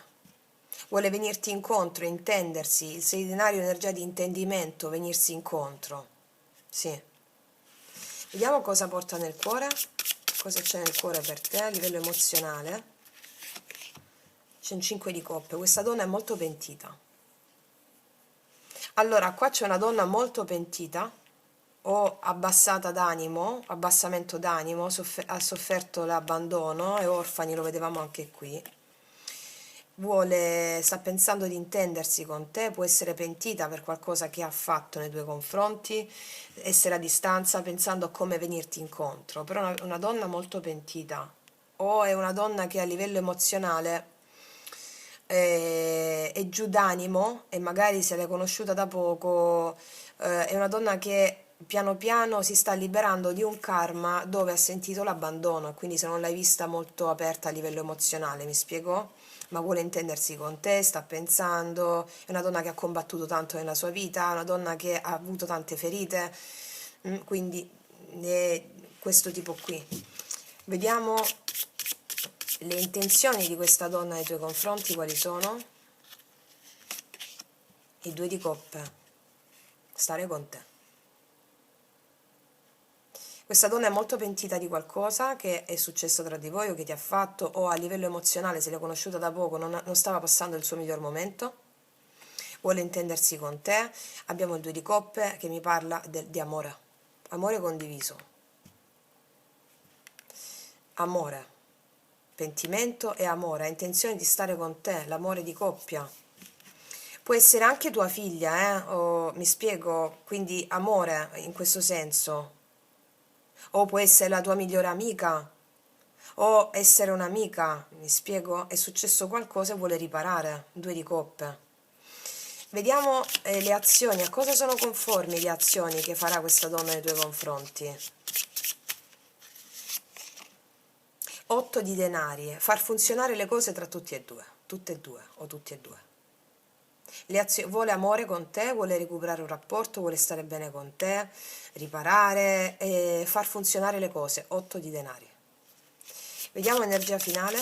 Speaker 1: vuole venirti incontro, intendersi. Il 6 di denari è un'energia di intendimento, venirsi incontro. Sì. Vediamo cosa porta nel cuore, cosa c'è nel cuore per te a livello emozionale. C'è un 5 di coppe, questa donna è molto pentita. Allora, qua c'è una donna molto pentita o abbassata d'animo, abbassamento d'animo, ha sofferto l'abbandono, è orfani, lo vedevamo anche qui. sta pensando di intendersi con te, può essere pentita per qualcosa che ha fatto nei tuoi confronti, essere a distanza pensando a come venirti incontro, però è una donna molto pentita, o è una donna che a livello emozionale è giù d'animo e magari se l'hai conosciuta da poco, è una donna che piano piano si sta liberando di un karma dove ha sentito l'abbandono, quindi se non l'hai vista molto aperta a livello emozionale, mi spiego? Ma vuole intendersi con te, sta pensando, è una donna che ha combattuto tanto nella sua vita, è una donna che ha avuto tante ferite, quindi è questo tipo qui. Vediamo le intenzioni di questa donna nei tuoi confronti, quali sono? I due di coppe, stare con te. Questa donna è molto pentita di qualcosa che è successo tra di voi o che ti ha fatto, o a livello emozionale, se l'hai conosciuta da poco, non stava passando il suo miglior momento, vuole intendersi con te. Abbiamo il due di coppe che mi parla di amore, amore condiviso, amore, pentimento e amore, ha intenzione di stare con te, l'amore di coppia. Può essere anche tua figlia, mi spiego, quindi amore in questo senso. O può essere la tua migliore amica, o essere un'amica, mi spiego, è successo qualcosa e vuole riparare, due di coppe. Vediamo le azioni, a cosa sono conformi le azioni che farà questa donna nei tuoi confronti. 8 di denari, far funzionare le cose tra tutti e due, tutte e due o tutti e due. Vuole amore con te, vuole recuperare un rapporto, vuole stare bene con te, riparare e far funzionare le cose. 8 di denari. Vediamo energia finale.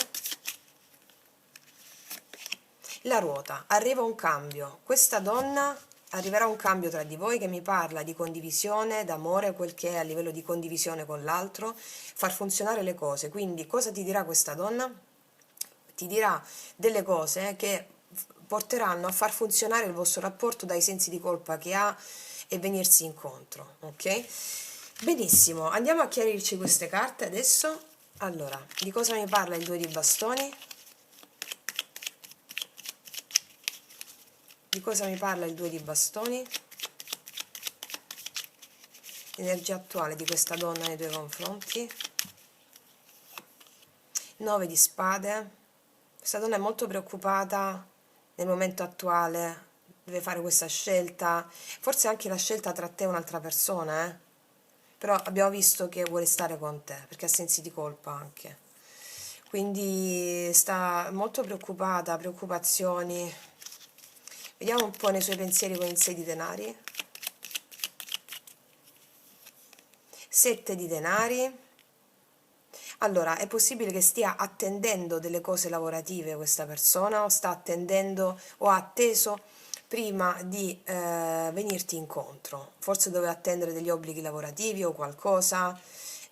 Speaker 1: La ruota, arriva un cambio. Questa donna arriverà un cambio tra di voi che mi parla di condivisione, d'amore, quel che è a livello di condivisione con l'altro, far funzionare le cose. Quindi cosa ti dirà questa donna? Ti dirà delle cose che porteranno a far funzionare il vostro rapporto dai sensi di colpa che ha e venirsi incontro, ok? Benissimo, andiamo a chiarirci queste carte adesso. Allora, di cosa mi parla il 2 di bastoni? Di cosa mi parla il 2 di bastoni? Energia attuale di questa donna nei tuoi confronti. 9 di spade. Questa donna è molto preoccupata nel momento attuale, deve fare questa scelta, forse anche la scelta tra te e un'altra persona, però abbiamo visto che vuole stare con te, perché ha sensi di colpa anche. Quindi sta molto preoccupata, preoccupazioni. Vediamo un po' nei suoi pensieri con il 6 di denari. 7 di denari. Allora, è possibile che stia attendendo delle cose lavorative questa persona, o sta attendendo o ha atteso prima di venirti incontro. Forse doveva attendere degli obblighi lavorativi o qualcosa,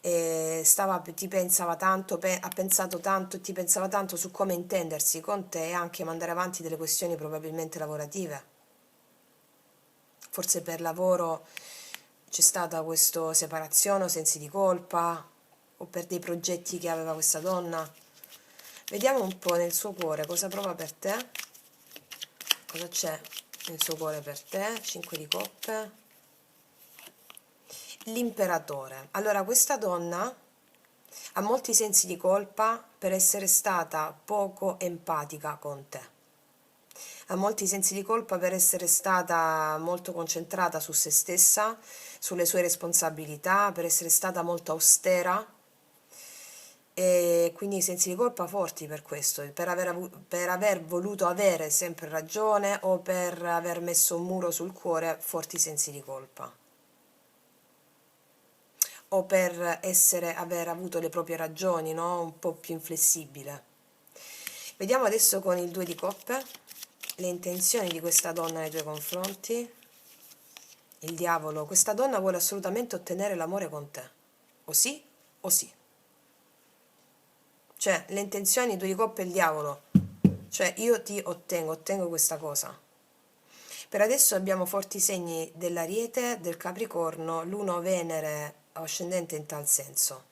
Speaker 1: ti pensava tanto, ha pensato tanto, ti pensava tanto su come intendersi con te e anche mandare avanti delle questioni probabilmente lavorative. Forse per lavoro c'è stata questa separazione o sensi di colpa, o per dei progetti che aveva questa donna. Vediamo un po' nel suo cuore cosa prova per te, cosa c'è nel suo cuore per te. 5 di coppe, l'imperatore. Allora, questa donna ha molti sensi di colpa per essere stata poco empatica con te, ha molti sensi di colpa per essere stata molto concentrata su se stessa, sulle sue responsabilità, per essere stata molto austera, e quindi sensi di colpa forti per questo, per aver voluto avere sempre ragione o per aver messo un muro sul cuore, forti sensi di colpa, o per aver avuto le proprie ragioni, no? Un po' più inflessibile. Vediamo adesso con il 2 di coppe le intenzioni di questa donna nei tuoi confronti. Il diavolo, questa donna vuole assolutamente ottenere l'amore con te, o sì o sì. Cioè, le intenzioni, 2 di coppe e il diavolo, cioè io ti ottengo questa cosa. Per adesso abbiamo forti segni dell'Ariete, del Capricorno, l'uno Venere ascendente in tal senso.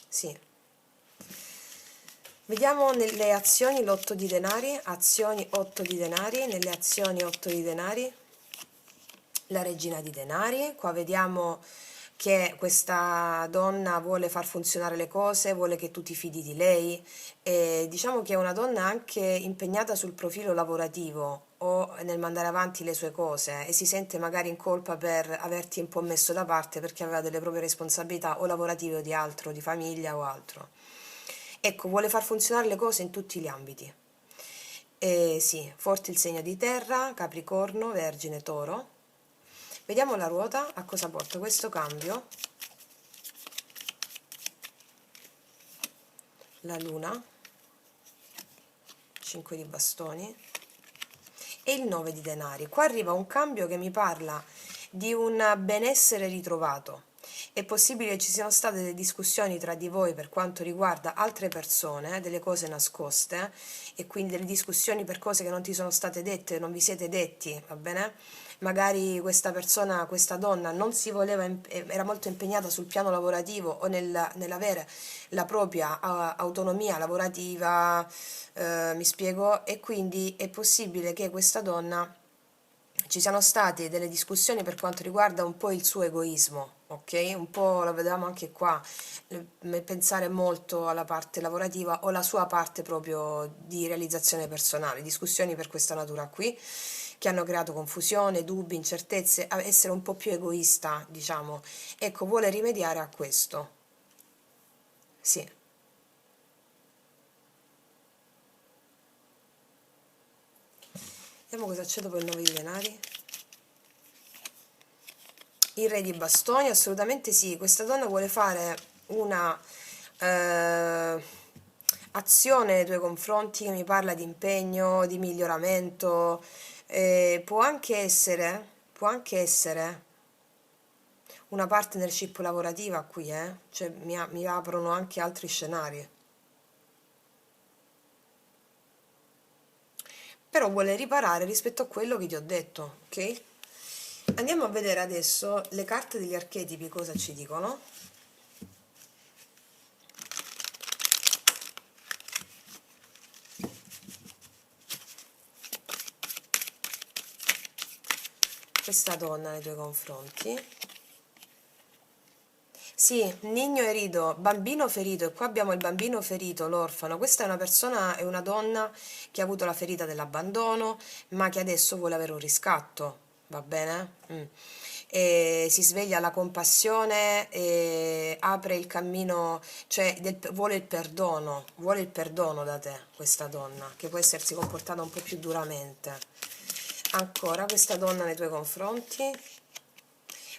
Speaker 1: Sì. Vediamo nelle azioni l'8 di denari, azioni 8 di denari, nelle azioni 8 di denari, la regina di denari. Qua vediamo che questa donna vuole far funzionare le cose, vuole che tu ti fidi di lei, e diciamo che è una donna anche impegnata sul profilo lavorativo o nel mandare avanti le sue cose, e si sente magari in colpa per averti un po' messo da parte perché aveva delle proprie responsabilità o lavorative o di altro, di famiglia o altro. Ecco, vuole far funzionare le cose in tutti gli ambiti. E sì, forte il segno di terra, Capricorno, Vergine, Toro. Vediamo la ruota, a cosa porta questo cambio. La luna, 5 di bastoni e il 9 di denari. Qua arriva un cambio che mi parla di un benessere ritrovato. È possibile che ci siano state delle discussioni tra di voi per quanto riguarda altre persone, delle cose nascoste, e quindi delle discussioni per cose che non ti sono state dette, non vi siete detti, va bene? Magari questa persona, questa donna non si voleva, era molto impegnata sul piano lavorativo o nell'avere la propria autonomia lavorativa, mi spiego, e quindi è possibile che questa donna ci siano state delle discussioni per quanto riguarda un po' il suo egoismo, ok? Un po' lo vediamo anche qua, pensare molto alla parte lavorativa o la sua parte proprio di realizzazione personale, discussioni per questa natura qui che hanno creato confusione, dubbi, incertezze, essere un po' più egoista, diciamo. Ecco, vuole rimediare a questo. Sì. Vediamo cosa c'è dopo il 9 di denari. Il re di bastoni, assolutamente sì, questa donna vuole fare una azione nei tuoi confronti che mi parla di impegno, di miglioramento, può anche essere una partnership lavorativa qui, cioè mi aprono anche altri scenari. Però vuole riparare rispetto a quello che ti ho detto, ok? Andiamo a vedere adesso le carte degli archetipi cosa ci dicono. Questa donna nei tuoi confronti. Sì, Nigno Erido, bambino ferito, e qua abbiamo il bambino ferito, l'orfano. Questa è una persona, è una donna che ha avuto la ferita dell'abbandono, ma che adesso vuole avere un riscatto, va bene? E si sveglia alla compassione e apre il cammino, cioè vuole il perdono da te, questa donna, che può essersi comportata un po' più duramente. Ancora questa donna nei tuoi confronti.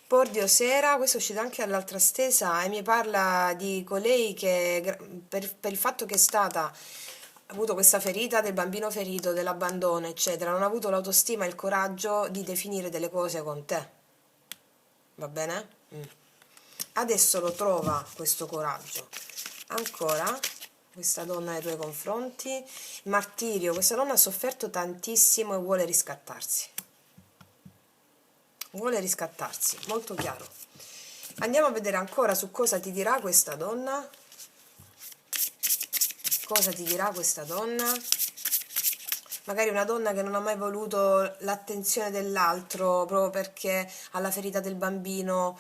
Speaker 1: Pordio Sera, questo è uscito anche all'altra stesa e mi parla di colei che per il fatto che è stata, ha avuto questa ferita del bambino ferito, dell'abbandono, eccetera, non ha avuto l'autostima e il coraggio di definire delle cose con te. Va bene? Adesso lo trova questo coraggio. Ancora, questa donna nei tuoi confronti. Martirio, questa donna ha sofferto tantissimo e vuole riscattarsi. Vuole riscattarsi, molto chiaro. Andiamo a vedere ancora su cosa ti dirà questa donna. Cosa ti dirà questa donna? Magari una donna che non ha mai voluto l'attenzione dell'altro proprio perché ha la ferita del bambino,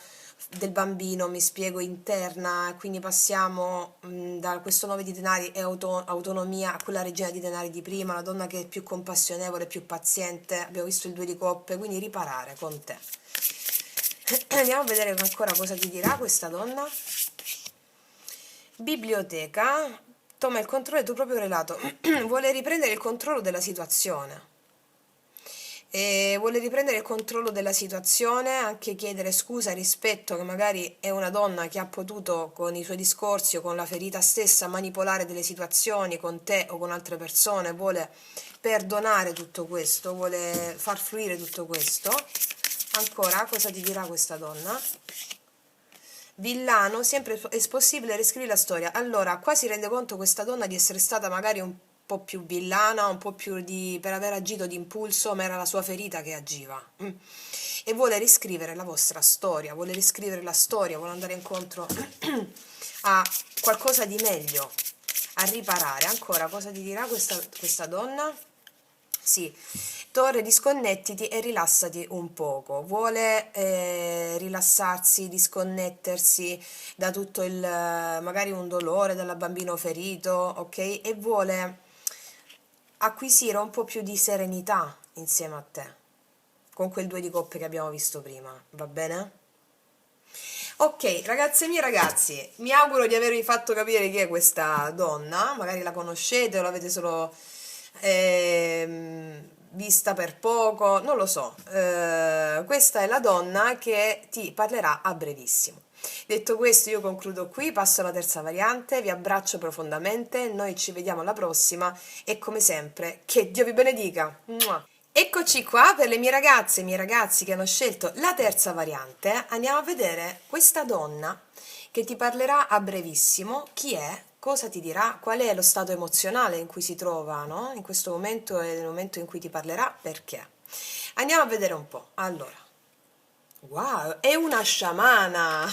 Speaker 1: mi spiego, interna, quindi passiamo da questo 9 di denari e autonomia a quella regina di denari di prima, una donna che è più compassionevole, più paziente, abbiamo visto il 2 di coppe, quindi riparare con te. Andiamo a vedere ancora cosa ti dirà questa donna. Biblioteca, toma il controllo del tuo proprio relato, vuole riprendere il controllo della situazione. E vuole riprendere il controllo della situazione, anche chiedere scusa e rispetto, che magari è una donna che ha potuto con i suoi discorsi o con la ferita stessa manipolare delle situazioni con te o con altre persone, vuole perdonare tutto questo, vuole far fluire tutto questo. Ancora, cosa ti dirà questa donna? Villano, sempre è possibile riscrivere la storia. Allora, qua si rende conto questa donna di essere stata magari un po' più villana, un po' più per aver agito d'impulso, ma era la sua ferita che agiva. E vuole riscrivere la vostra storia, vuole riscrivere la storia, vuole andare incontro a qualcosa di meglio, a riparare. Ancora, cosa ti dirà questa donna? Sì, Torre, disconnettiti e rilassati un poco. Vuole rilassarsi, disconnettersi da tutto il, magari un dolore, dal bambino ferito, ok? E vuole acquisire un po' più di serenità insieme a te, con quel 2 di coppe che abbiamo visto prima, va bene? Ok, ragazze mie ragazzi, mi auguro di avervi fatto capire chi è questa donna, magari la conoscete o l'avete solo vista per poco, non lo so. Questa è la donna che ti parlerà a brevissimo. Detto questo, io concludo qui, passo alla terza variante, vi abbraccio profondamente, noi ci vediamo alla prossima e come sempre, che Dio vi benedica! Mua. Eccoci qua per le mie ragazze e i miei ragazzi che hanno scelto la terza variante. Andiamo a vedere questa donna che ti parlerà a brevissimo. Chi è? Cosa ti dirà? Qual è lo stato emozionale in cui si trova, no? In questo momento e nel momento in cui ti parlerà, perché? Andiamo a vedere un po'. Allora, wow, è una sciamana!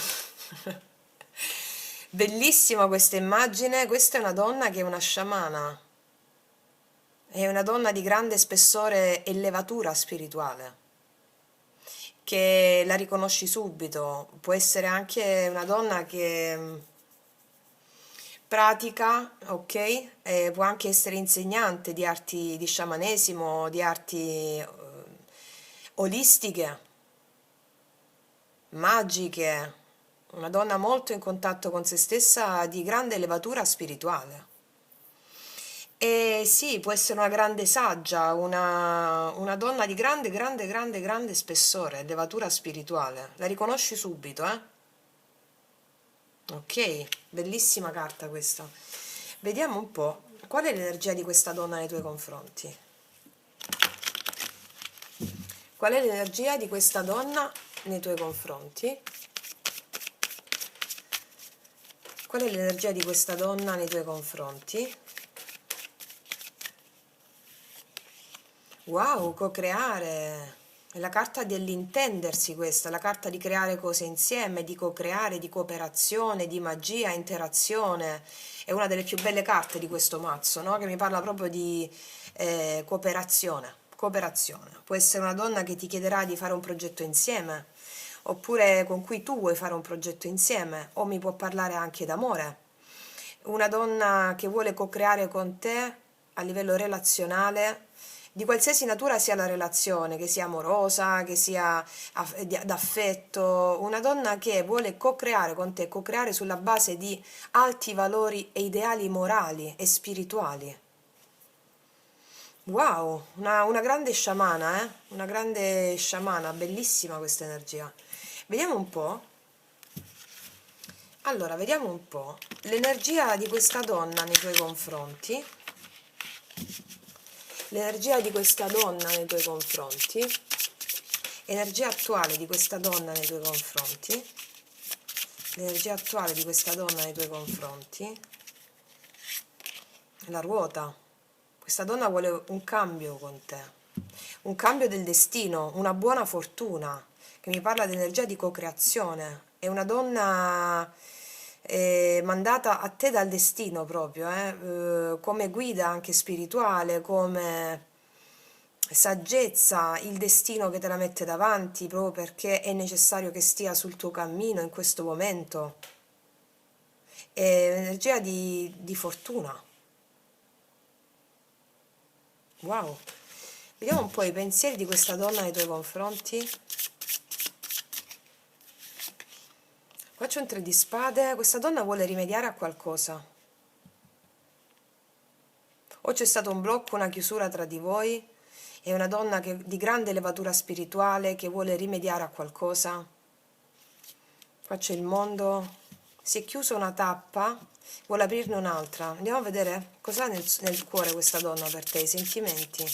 Speaker 1: Bellissima questa immagine. Questa è una donna che è una sciamana. È una donna di grande spessore e levatura spirituale, che la riconosci subito. Può essere anche una donna che pratica, ok? Può anche essere insegnante di arti di sciamanesimo, di arti olistiche, magiche. Una donna molto in contatto con se stessa, di grande levatura spirituale. E sì, può essere una grande saggia, una donna di grande, grande, grande, grande spessore, levatura spirituale. La riconosci subito, eh? Ok, bellissima carta questa. Vediamo un po' qual è l'energia di questa donna nei tuoi confronti. Qual è l'energia di questa donna nei tuoi confronti? Qual è l'energia di questa donna nei tuoi confronti? Wow, co-creare. È la carta dell'intendersi questa, la carta di creare cose insieme, di co-creare, di cooperazione, di magia, interazione. È una delle più belle carte di questo mazzo, no? Che mi parla proprio di cooperazione. Cooperazione. Può essere una donna che ti chiederà di fare un progetto insieme, oppure con cui tu vuoi fare un progetto insieme, o mi può parlare anche d'amore. Una donna che vuole co-creare con te a livello relazionale, di qualsiasi natura sia la relazione, che sia amorosa, che sia d'affetto, una donna che vuole co-creare con te, co-creare sulla base di alti valori e ideali morali e spirituali. Wow, una grande sciamana, eh? Una grande sciamana, bellissima questa energia. Vediamo un po'. Allora, vediamo un po' l'energia di questa donna nei tuoi confronti. L'energia di questa donna nei tuoi confronti, energia attuale di questa donna nei tuoi confronti, l'energia attuale di questa donna nei tuoi confronti, la ruota. Questa donna vuole un cambio con te, un cambio del destino, una buona fortuna, che mi parla di energia di co-creazione. È una donna mandata a te dal destino proprio, come guida anche spirituale, come saggezza, il destino che te la mette davanti proprio perché è necessario che stia sul tuo cammino in questo momento. È un'energia di fortuna. Wow. Vediamo un po' i pensieri di questa donna nei tuoi confronti. Qua c'è un 3 di spade. Questa donna vuole rimediare a qualcosa. O c'è stato un blocco, una chiusura tra di voi. È una donna di grande levatura spirituale che vuole rimediare a qualcosa. Qua c'è il mondo. Si è chiusa una tappa, vuole aprirne un'altra. Andiamo a vedere cosa ha nel cuore questa donna per te, i sentimenti.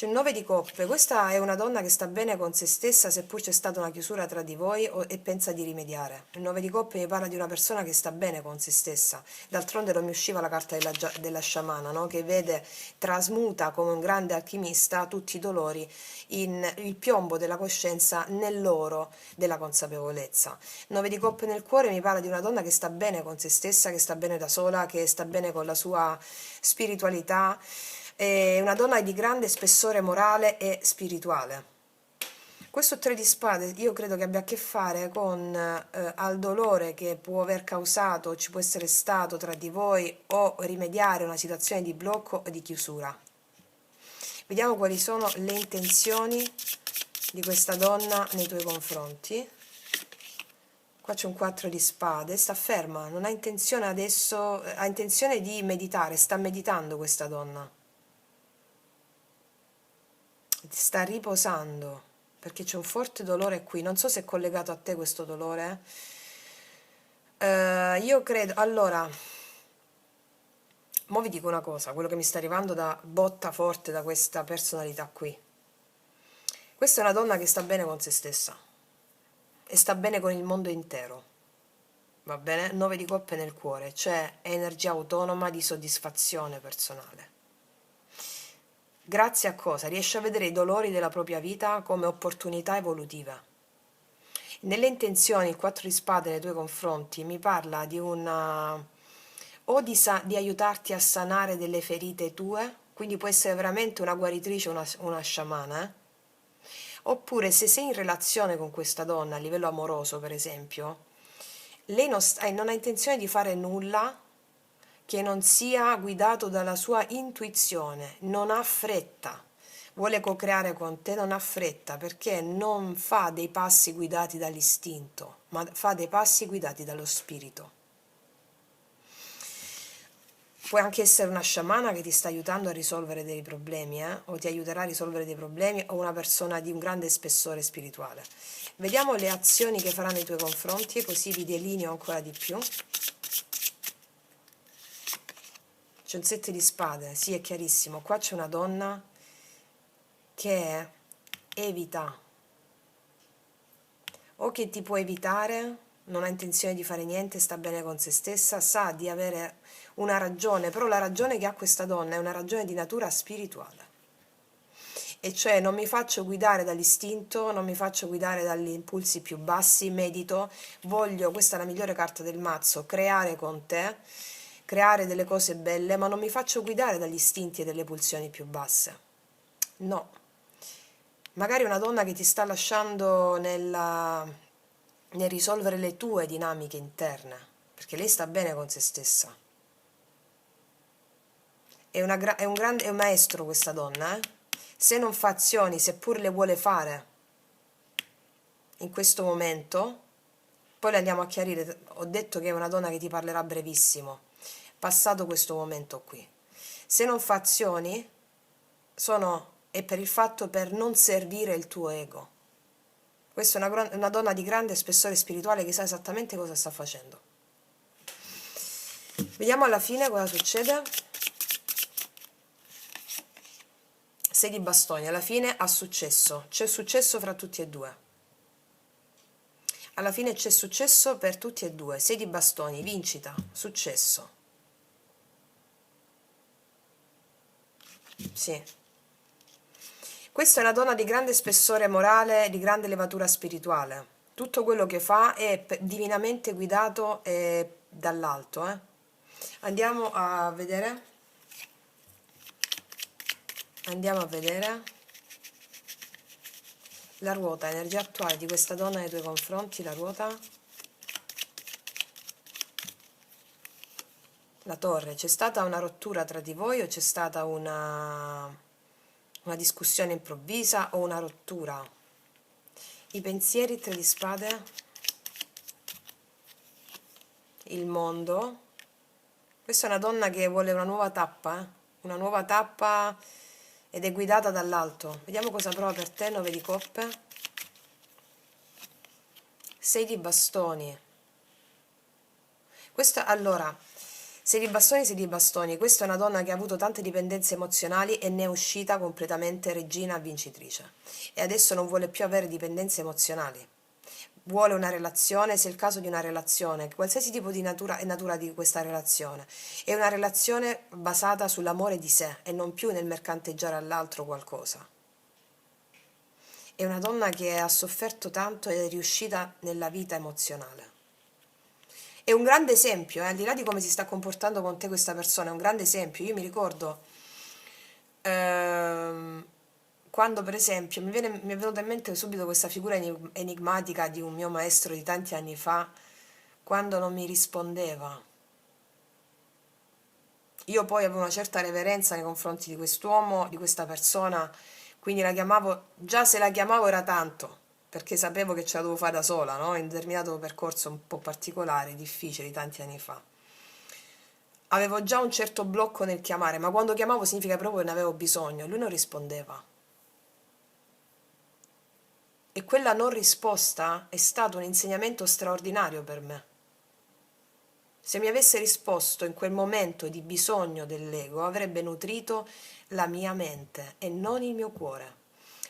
Speaker 1: C'è il 9 di coppe, questa è una donna che sta bene con se stessa seppur c'è stata una chiusura tra di voi e pensa di rimediare. Il 9 di coppe mi parla di una persona che sta bene con se stessa. D'altronde non mi usciva la carta della sciamana, no? Che vede, trasmuta come un grande alchimista tutti i dolori in il piombo della coscienza nell'oro della consapevolezza. 9 di coppe nel cuore mi parla di una donna che sta bene con se stessa, che sta bene da sola, che sta bene con la sua spiritualità. È una donna di grande spessore morale e spirituale. Questo 3 di spade io credo che abbia a che fare con al dolore che può aver causato, ci può essere stato tra di voi o rimediare una situazione di blocco o di chiusura. Vediamo quali sono le intenzioni di questa donna nei tuoi confronti. Qua c'è un 4 di spade, sta ferma, non ha intenzione adesso, ha intenzione di meditare, sta meditando questa donna. Sta riposando perché c'è un forte dolore qui, non so se è collegato a te questo dolore. Io credo, allora, mo vi dico una cosa, quello che mi sta arrivando da botta forte da questa personalità qui. Questa è una donna che sta bene con se stessa e sta bene con il mondo intero, va bene? 9 di coppe nel cuore, c'è energia autonoma di soddisfazione personale. Grazie a cosa? Riesce a vedere i dolori della propria vita come opportunità evolutiva. Nelle intenzioni, il 4 di spade nei tuoi confronti mi parla di una o di aiutarti a sanare delle ferite tue, quindi può essere veramente una guaritrice, una sciamana, oppure se sei in relazione con questa donna a livello amoroso, per esempio, lei non ha intenzione di fare nulla che non sia guidato dalla sua intuizione, non ha fretta, vuole co-creare con te, non ha fretta perché non fa dei passi guidati dall'istinto, ma fa dei passi guidati dallo spirito. Può anche essere una sciamana che ti sta aiutando a risolvere dei problemi, o ti aiuterà a risolvere dei problemi, o una persona di un grande spessore spirituale. Vediamo le azioni che farà nei tuoi confronti, così vi delineo ancora di più. C'è un 7 di spade, sì, è chiarissimo. Qua c'è una donna che evita, o che ti può evitare, non ha intenzione di fare niente, sta bene con se stessa, sa di avere una ragione, però la ragione che ha questa donna è una ragione di natura spirituale. E cioè non mi faccio guidare dall'istinto, non mi faccio guidare dagli impulsi più bassi, medito, voglio, questa è la migliore carta del mazzo, creare con te, creare delle cose belle, ma non mi faccio guidare dagli istinti e dalle pulsioni più basse. No. Magari una donna che ti sta lasciando nel risolvere le tue dinamiche interne, perché lei sta bene con se stessa. È un maestro questa donna, eh? Se non fa azioni, seppur le vuole fare in questo momento, poi le andiamo a chiarire. Ho detto che è una donna che ti parlerà brevissimo, passato questo momento qui. Se non fa azioni, è per il fatto per non servire il tuo ego. Questa è una donna di grande spessore spirituale che sa esattamente cosa sta facendo. Vediamo alla fine cosa succede. 6 di bastoni, alla fine ha successo, c'è successo fra tutti e due. Alla fine c'è successo per tutti e due. 6 di bastoni, vincita, successo. Sì. Questa è una donna di grande spessore morale, di grande levatura spirituale. Tutto quello che fa è divinamente guidato dall'alto. Andiamo a vedere. Andiamo a vedere la ruota, energia attuale di questa donna nei tuoi confronti, la ruota. La torre, c'è stata una rottura tra di voi o c'è stata una discussione improvvisa o una rottura? I pensieri, 3 di spade, il mondo. Questa è una donna che vuole una nuova tappa, una nuova tappa ed è guidata dall'alto. Vediamo cosa prova per te, 9 di coppe. 6 di bastoni. Allora, Sei di bastoni, sei di bastoni. Questa è una donna che ha avuto tante dipendenze emozionali e ne è uscita completamente regina vincitrice. E adesso non vuole più avere dipendenze emozionali. Vuole una relazione, se è il caso di una relazione, qualsiasi tipo di natura è natura di questa relazione. È una relazione basata sull'amore di sé e non più nel mercanteggiare all'altro qualcosa. È una donna che ha sofferto tanto ed è riuscita nella vita emozionale. È un grande esempio, al di là di come si sta comportando con te questa persona, è un grande esempio. Io mi ricordo ehm, quando per esempio mi è venuta in mente subito questa figura enigmatica di un mio maestro di tanti anni fa, quando non mi rispondeva. Io poi avevo una certa reverenza nei confronti di quest'uomo, di questa persona, quindi la chiamavo, già se la chiamavo era tanto, perché sapevo che ce la dovevo fare da sola, no? In un determinato percorso un po' particolare, difficile, di tanti anni fa. Avevo già un certo blocco nel chiamare, ma quando chiamavo significa proprio che ne avevo bisogno, lui non rispondeva. E quella non risposta è stato un insegnamento straordinario per me. Se mi avesse risposto in quel momento di bisogno dell'ego, avrebbe nutrito la mia mente e non il mio cuore,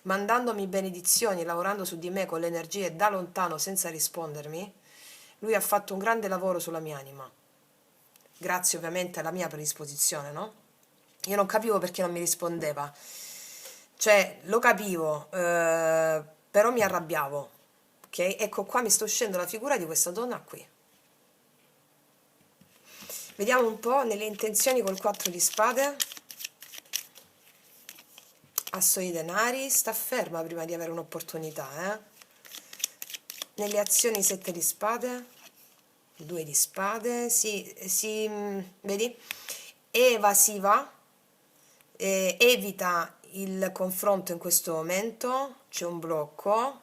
Speaker 1: mandandomi benedizioni, lavorando su di me con le energie da lontano senza rispondermi. Lui ha fatto un grande lavoro sulla mia anima, grazie ovviamente alla mia predisposizione, no? Io non capivo perché non mi rispondeva, cioè lo capivo, però mi arrabbiavo, ok? Ecco qua mi sta uscendo la figura di questa donna qui. Vediamo un po' nelle intenzioni col 4 di spade. Asso di denari, sta ferma prima di avere un'opportunità, eh? Nelle azioni 7 di spade, 2 di spade, vedi? È evasiva, evita il confronto in questo momento, c'è un blocco,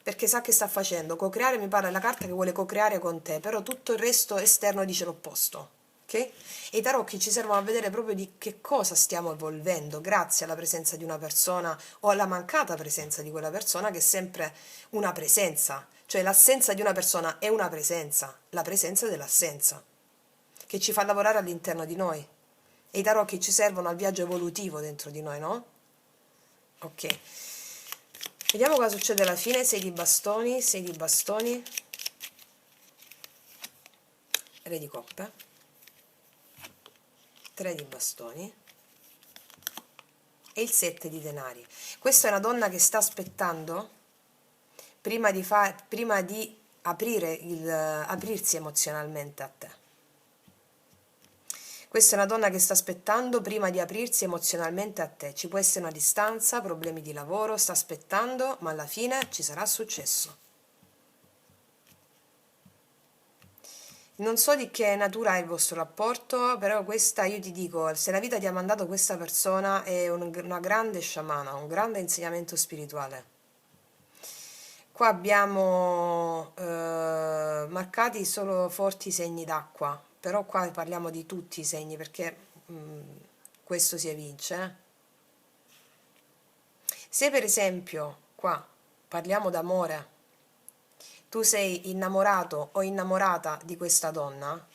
Speaker 1: perché sa che sta facendo. Co-creare, mi pare la carta che vuole co-creare con te, però tutto il resto esterno dice l'opposto. Okay? E i tarocchi ci servono a vedere proprio di che cosa stiamo evolvendo grazie alla presenza di una persona o alla mancata presenza di quella persona, che è sempre una presenza, cioè l'assenza di una persona è una presenza, la presenza dell'assenza, che ci fa lavorare all'interno di noi. E i tarocchi ci servono al viaggio evolutivo dentro di noi, no? Ok. Vediamo cosa succede alla fine. 6 di bastoni, 6 di bastoni, re di coppe, 3 di bastoni e il 7 di denari. Questa è una donna che sta aspettando prima di aprirsi emozionalmente a te. Questa è una donna che sta aspettando prima di aprirsi emozionalmente a te. Ci può essere una distanza, problemi di lavoro, sta aspettando, ma alla fine ci sarà successo. Non so di che natura è il vostro rapporto, però questa io ti dico, se la vita ti ha mandato questa persona è una grande sciamana, un grande insegnamento spirituale. Qua abbiamo marcati solo forti segni d'acqua, però qua parliamo di tutti i segni perché questo si evince. Se per esempio qua parliamo d'amore, tu sei innamorato o innamorata di questa donna,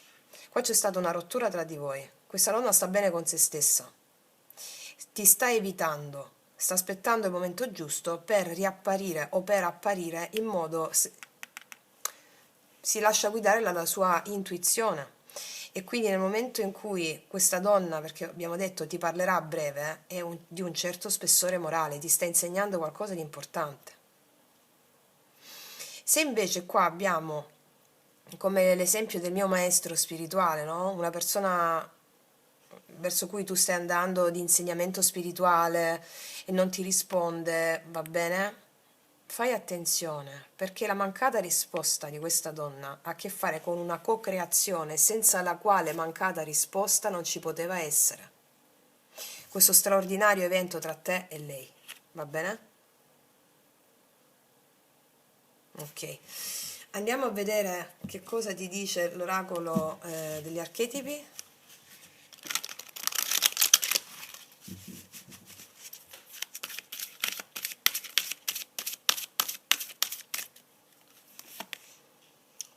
Speaker 1: qua c'è stata una rottura tra di voi. Questa donna sta bene con se stessa, ti sta evitando, sta aspettando il momento giusto per riapparire o per apparire in modo, si lascia guidare dalla sua intuizione. E quindi nel momento in cui questa donna, perché abbiamo detto ti parlerà a breve, è di un certo spessore morale, ti sta insegnando qualcosa di importante. Se invece qua abbiamo come l'esempio del mio maestro spirituale, no? Una persona verso cui tu stai andando di insegnamento spirituale e non ti risponde, va bene? Fai attenzione, perché la mancata risposta di questa donna ha a che fare con una co-creazione senza la quale mancata risposta non ci poteva essere. Questo straordinario evento tra te e lei, va bene? Ok. Andiamo a vedere che cosa ti dice l'oracolo degli archetipi.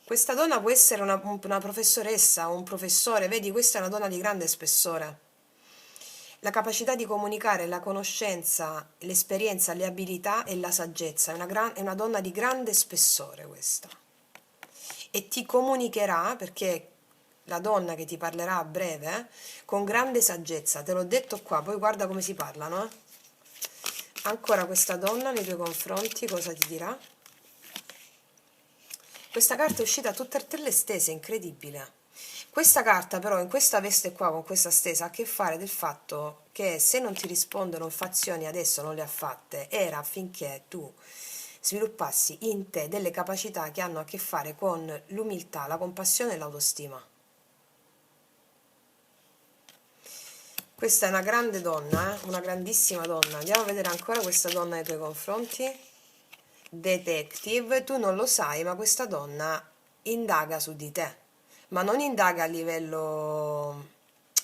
Speaker 1: Questa donna può essere una professoressa o un professore, vedi, questa è una donna di grande spessore. La capacità di comunicare, la conoscenza, l'esperienza, le abilità e la saggezza, è una donna di grande spessore questa. E ti comunicherà, perché la donna che ti parlerà a breve, con grande saggezza, te l'ho detto qua, poi guarda come si parlano, eh. Ancora questa donna nei tuoi confronti cosa ti dirà? Questa carta è uscita a tutte e tre le stese, incredibile. Questa carta però in questa veste qua, con questa stesa, ha a che fare del fatto che se non ti rispondono fazioni adesso non le ha fatte, era affinché tu sviluppassi in te delle capacità che hanno a che fare con l'umiltà, la compassione e l'autostima. Questa è una grande donna, una grandissima donna. Andiamo a vedere ancora questa donna nei tuoi confronti. Detective, tu non lo sai, ma questa donna indaga su di te, ma non indaga a livello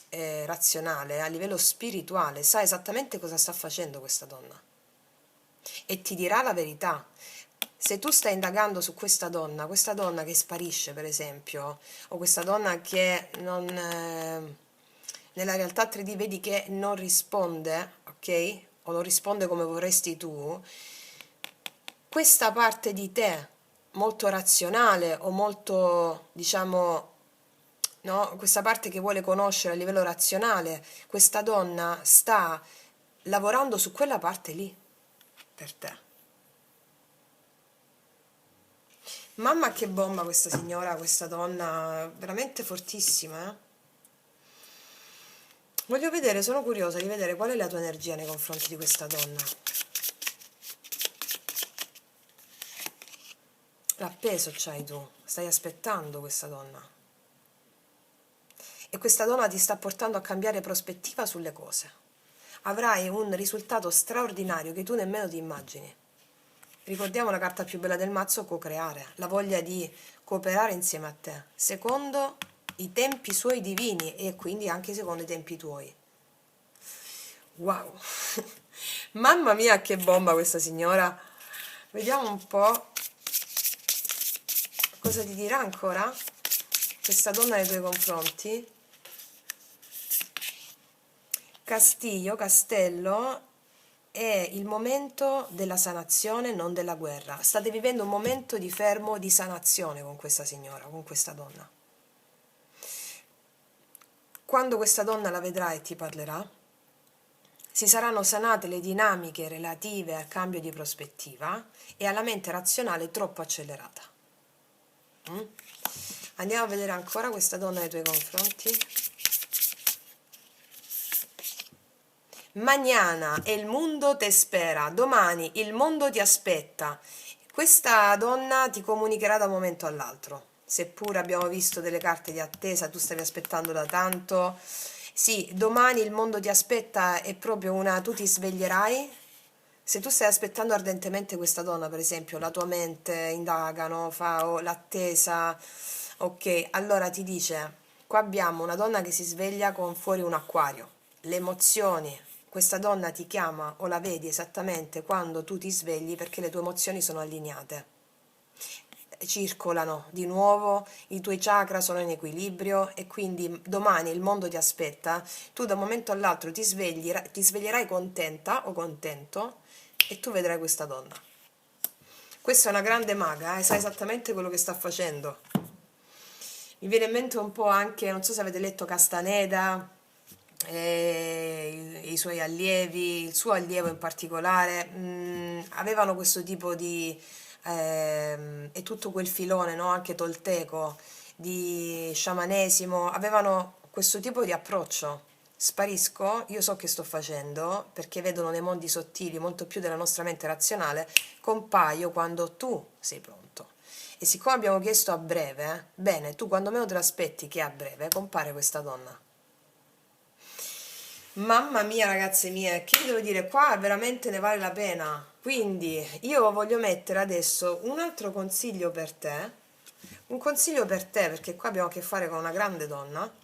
Speaker 1: razionale, a livello spirituale, sa esattamente cosa sta facendo questa donna e ti dirà la verità. Se tu stai indagando su questa donna che sparisce per esempio, o questa donna che non, nella realtà 3D vedi che non risponde, ok? O non risponde come vorresti tu, questa parte di te molto razionale o molto, diciamo, no? Questa parte che vuole conoscere a livello razionale, questa donna sta lavorando su quella parte lì per te. Mamma che bomba questa signora, questa donna, veramente fortissima, eh? Voglio vedere, sono curiosa di vedere qual è la tua energia nei confronti di questa donna. L'appeso c'hai tu, stai aspettando questa donna. E questa donna ti sta portando a cambiare prospettiva sulle cose. Avrai un risultato straordinario che tu nemmeno ti immagini. Ricordiamo la carta più bella del mazzo, co-creare, la voglia di cooperare insieme a te, secondo i tempi suoi divini e quindi anche secondo i tempi tuoi. Wow! Mamma mia che bomba questa signora! Vediamo un po' cosa ti dirà ancora questa donna nei tuoi confronti. Castiglio, castello, è il momento della sanazione, non della guerra. State vivendo un momento di fermo, di sanazione con questa signora, con questa donna. Quando questa donna la vedrà e ti parlerà, si saranno sanate le dinamiche relative al cambio di prospettiva e alla mente razionale troppo accelerata. Andiamo a vedere ancora questa donna nei tuoi confronti. Mañana il mondo te spera, domani il mondo ti aspetta. Questa donna ti comunicherà da un momento all'altro. Seppure abbiamo visto delle carte di attesa, tu stavi aspettando da tanto. Sì, domani il mondo ti aspetta, è proprio una, tu ti sveglierai. Se tu stai aspettando ardentemente questa donna, per esempio, la tua mente indaga, no? Fa l'attesa, ok, allora ti dice, qua abbiamo una donna che si sveglia con fuori un acquario, le emozioni, questa donna ti chiama o la vedi esattamente quando tu ti svegli perché le tue emozioni sono allineate, circolano di nuovo, i tuoi chakra sono in equilibrio e quindi domani il mondo ti aspetta, tu da un momento all'altro ti sveglierai contenta o contento e tu vedrai questa donna. Questa è una grande maga, sa esattamente quello che sta facendo. Mi viene in mente un po' anche, non so se avete letto Castaneda, i suoi allievi, il suo allievo in particolare, avevano questo tipo di, e tutto quel filone, no? Anche tolteco, di sciamanesimo, avevano questo tipo di approccio. Sparisco, io so che sto facendo, perché vedono nei mondi sottili molto più della nostra mente razionale, compaio quando tu sei pronto. E siccome abbiamo chiesto a breve, bene, tu quando meno te l'aspetti che a breve compare questa donna. Mamma mia ragazze mie, che vi devo dire, qua veramente ne vale la pena. Quindi io voglio mettere adesso un altro consiglio per te, un consiglio per te perché qua abbiamo a che fare con una grande donna,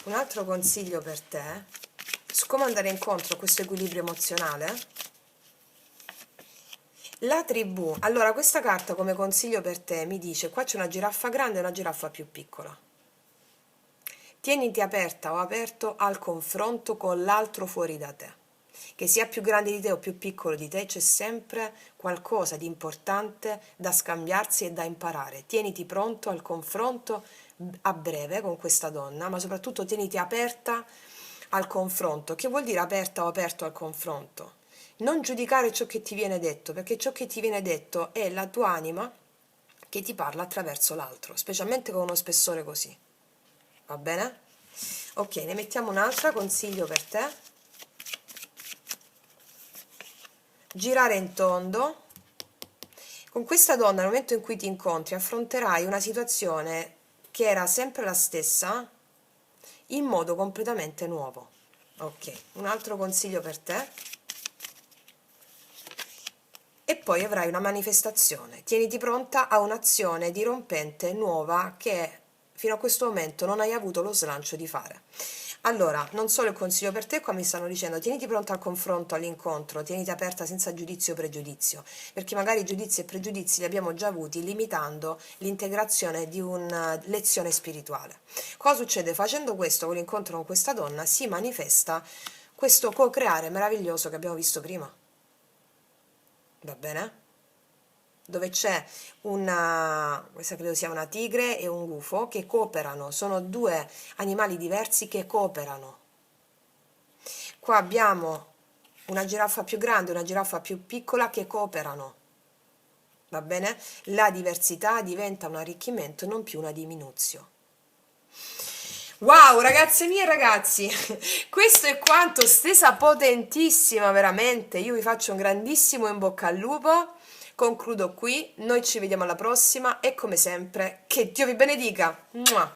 Speaker 1: un altro consiglio per te su come andare incontro a questo equilibrio emozionale La tribù. Allora, questa carta come consiglio per te mi dice, qua c'è una giraffa grande e una giraffa più piccola. Tieniti aperta o aperto al confronto con l'altro fuori da te. Che sia più grande di te o più piccolo di te, c'è sempre qualcosa di importante da scambiarsi e da imparare. Tieniti pronto al confronto a breve con questa donna, ma soprattutto tieniti aperta al confronto. Che vuol dire aperta o aperto al confronto? Non giudicare ciò che ti viene detto, perché ciò che ti viene detto è la tua anima che ti parla attraverso l'altro, specialmente con uno spessore così. Va bene? Ok, ne mettiamo un'altra, consiglio per te. Girare in tondo. Con questa donna, nel momento in cui ti incontri, affronterai una situazione che era sempre la stessa in modo completamente nuovo. Ok, un altro consiglio per te. E poi avrai una manifestazione. Tieniti pronta a un'azione dirompente nuova che fino a questo momento non hai avuto lo slancio di fare. Allora, non solo il consiglio per te, qua mi stanno dicendo tieniti pronta al confronto, all'incontro, tieniti aperta senza giudizio o pregiudizio, perché magari giudizi e pregiudizi li abbiamo già avuti limitando l'integrazione di una lezione spirituale. Cosa succede? Facendo questo, con l'incontro con questa donna, si manifesta questo co-creare meraviglioso che abbiamo visto prima. Va bene? Dove c'è questa credo sia una tigre e un gufo che cooperano, sono due animali diversi che cooperano. Qua abbiamo una giraffa più grande e una giraffa più piccola che cooperano. Va bene? La diversità diventa un arricchimento, non più una diminuzione. Wow, ragazze mie e ragazzi, questo è quanto, stesa potentissima veramente. Io vi faccio un grandissimo in bocca al lupo. Concludo qui, noi ci vediamo alla prossima e come sempre, che Dio vi benedica. Mua.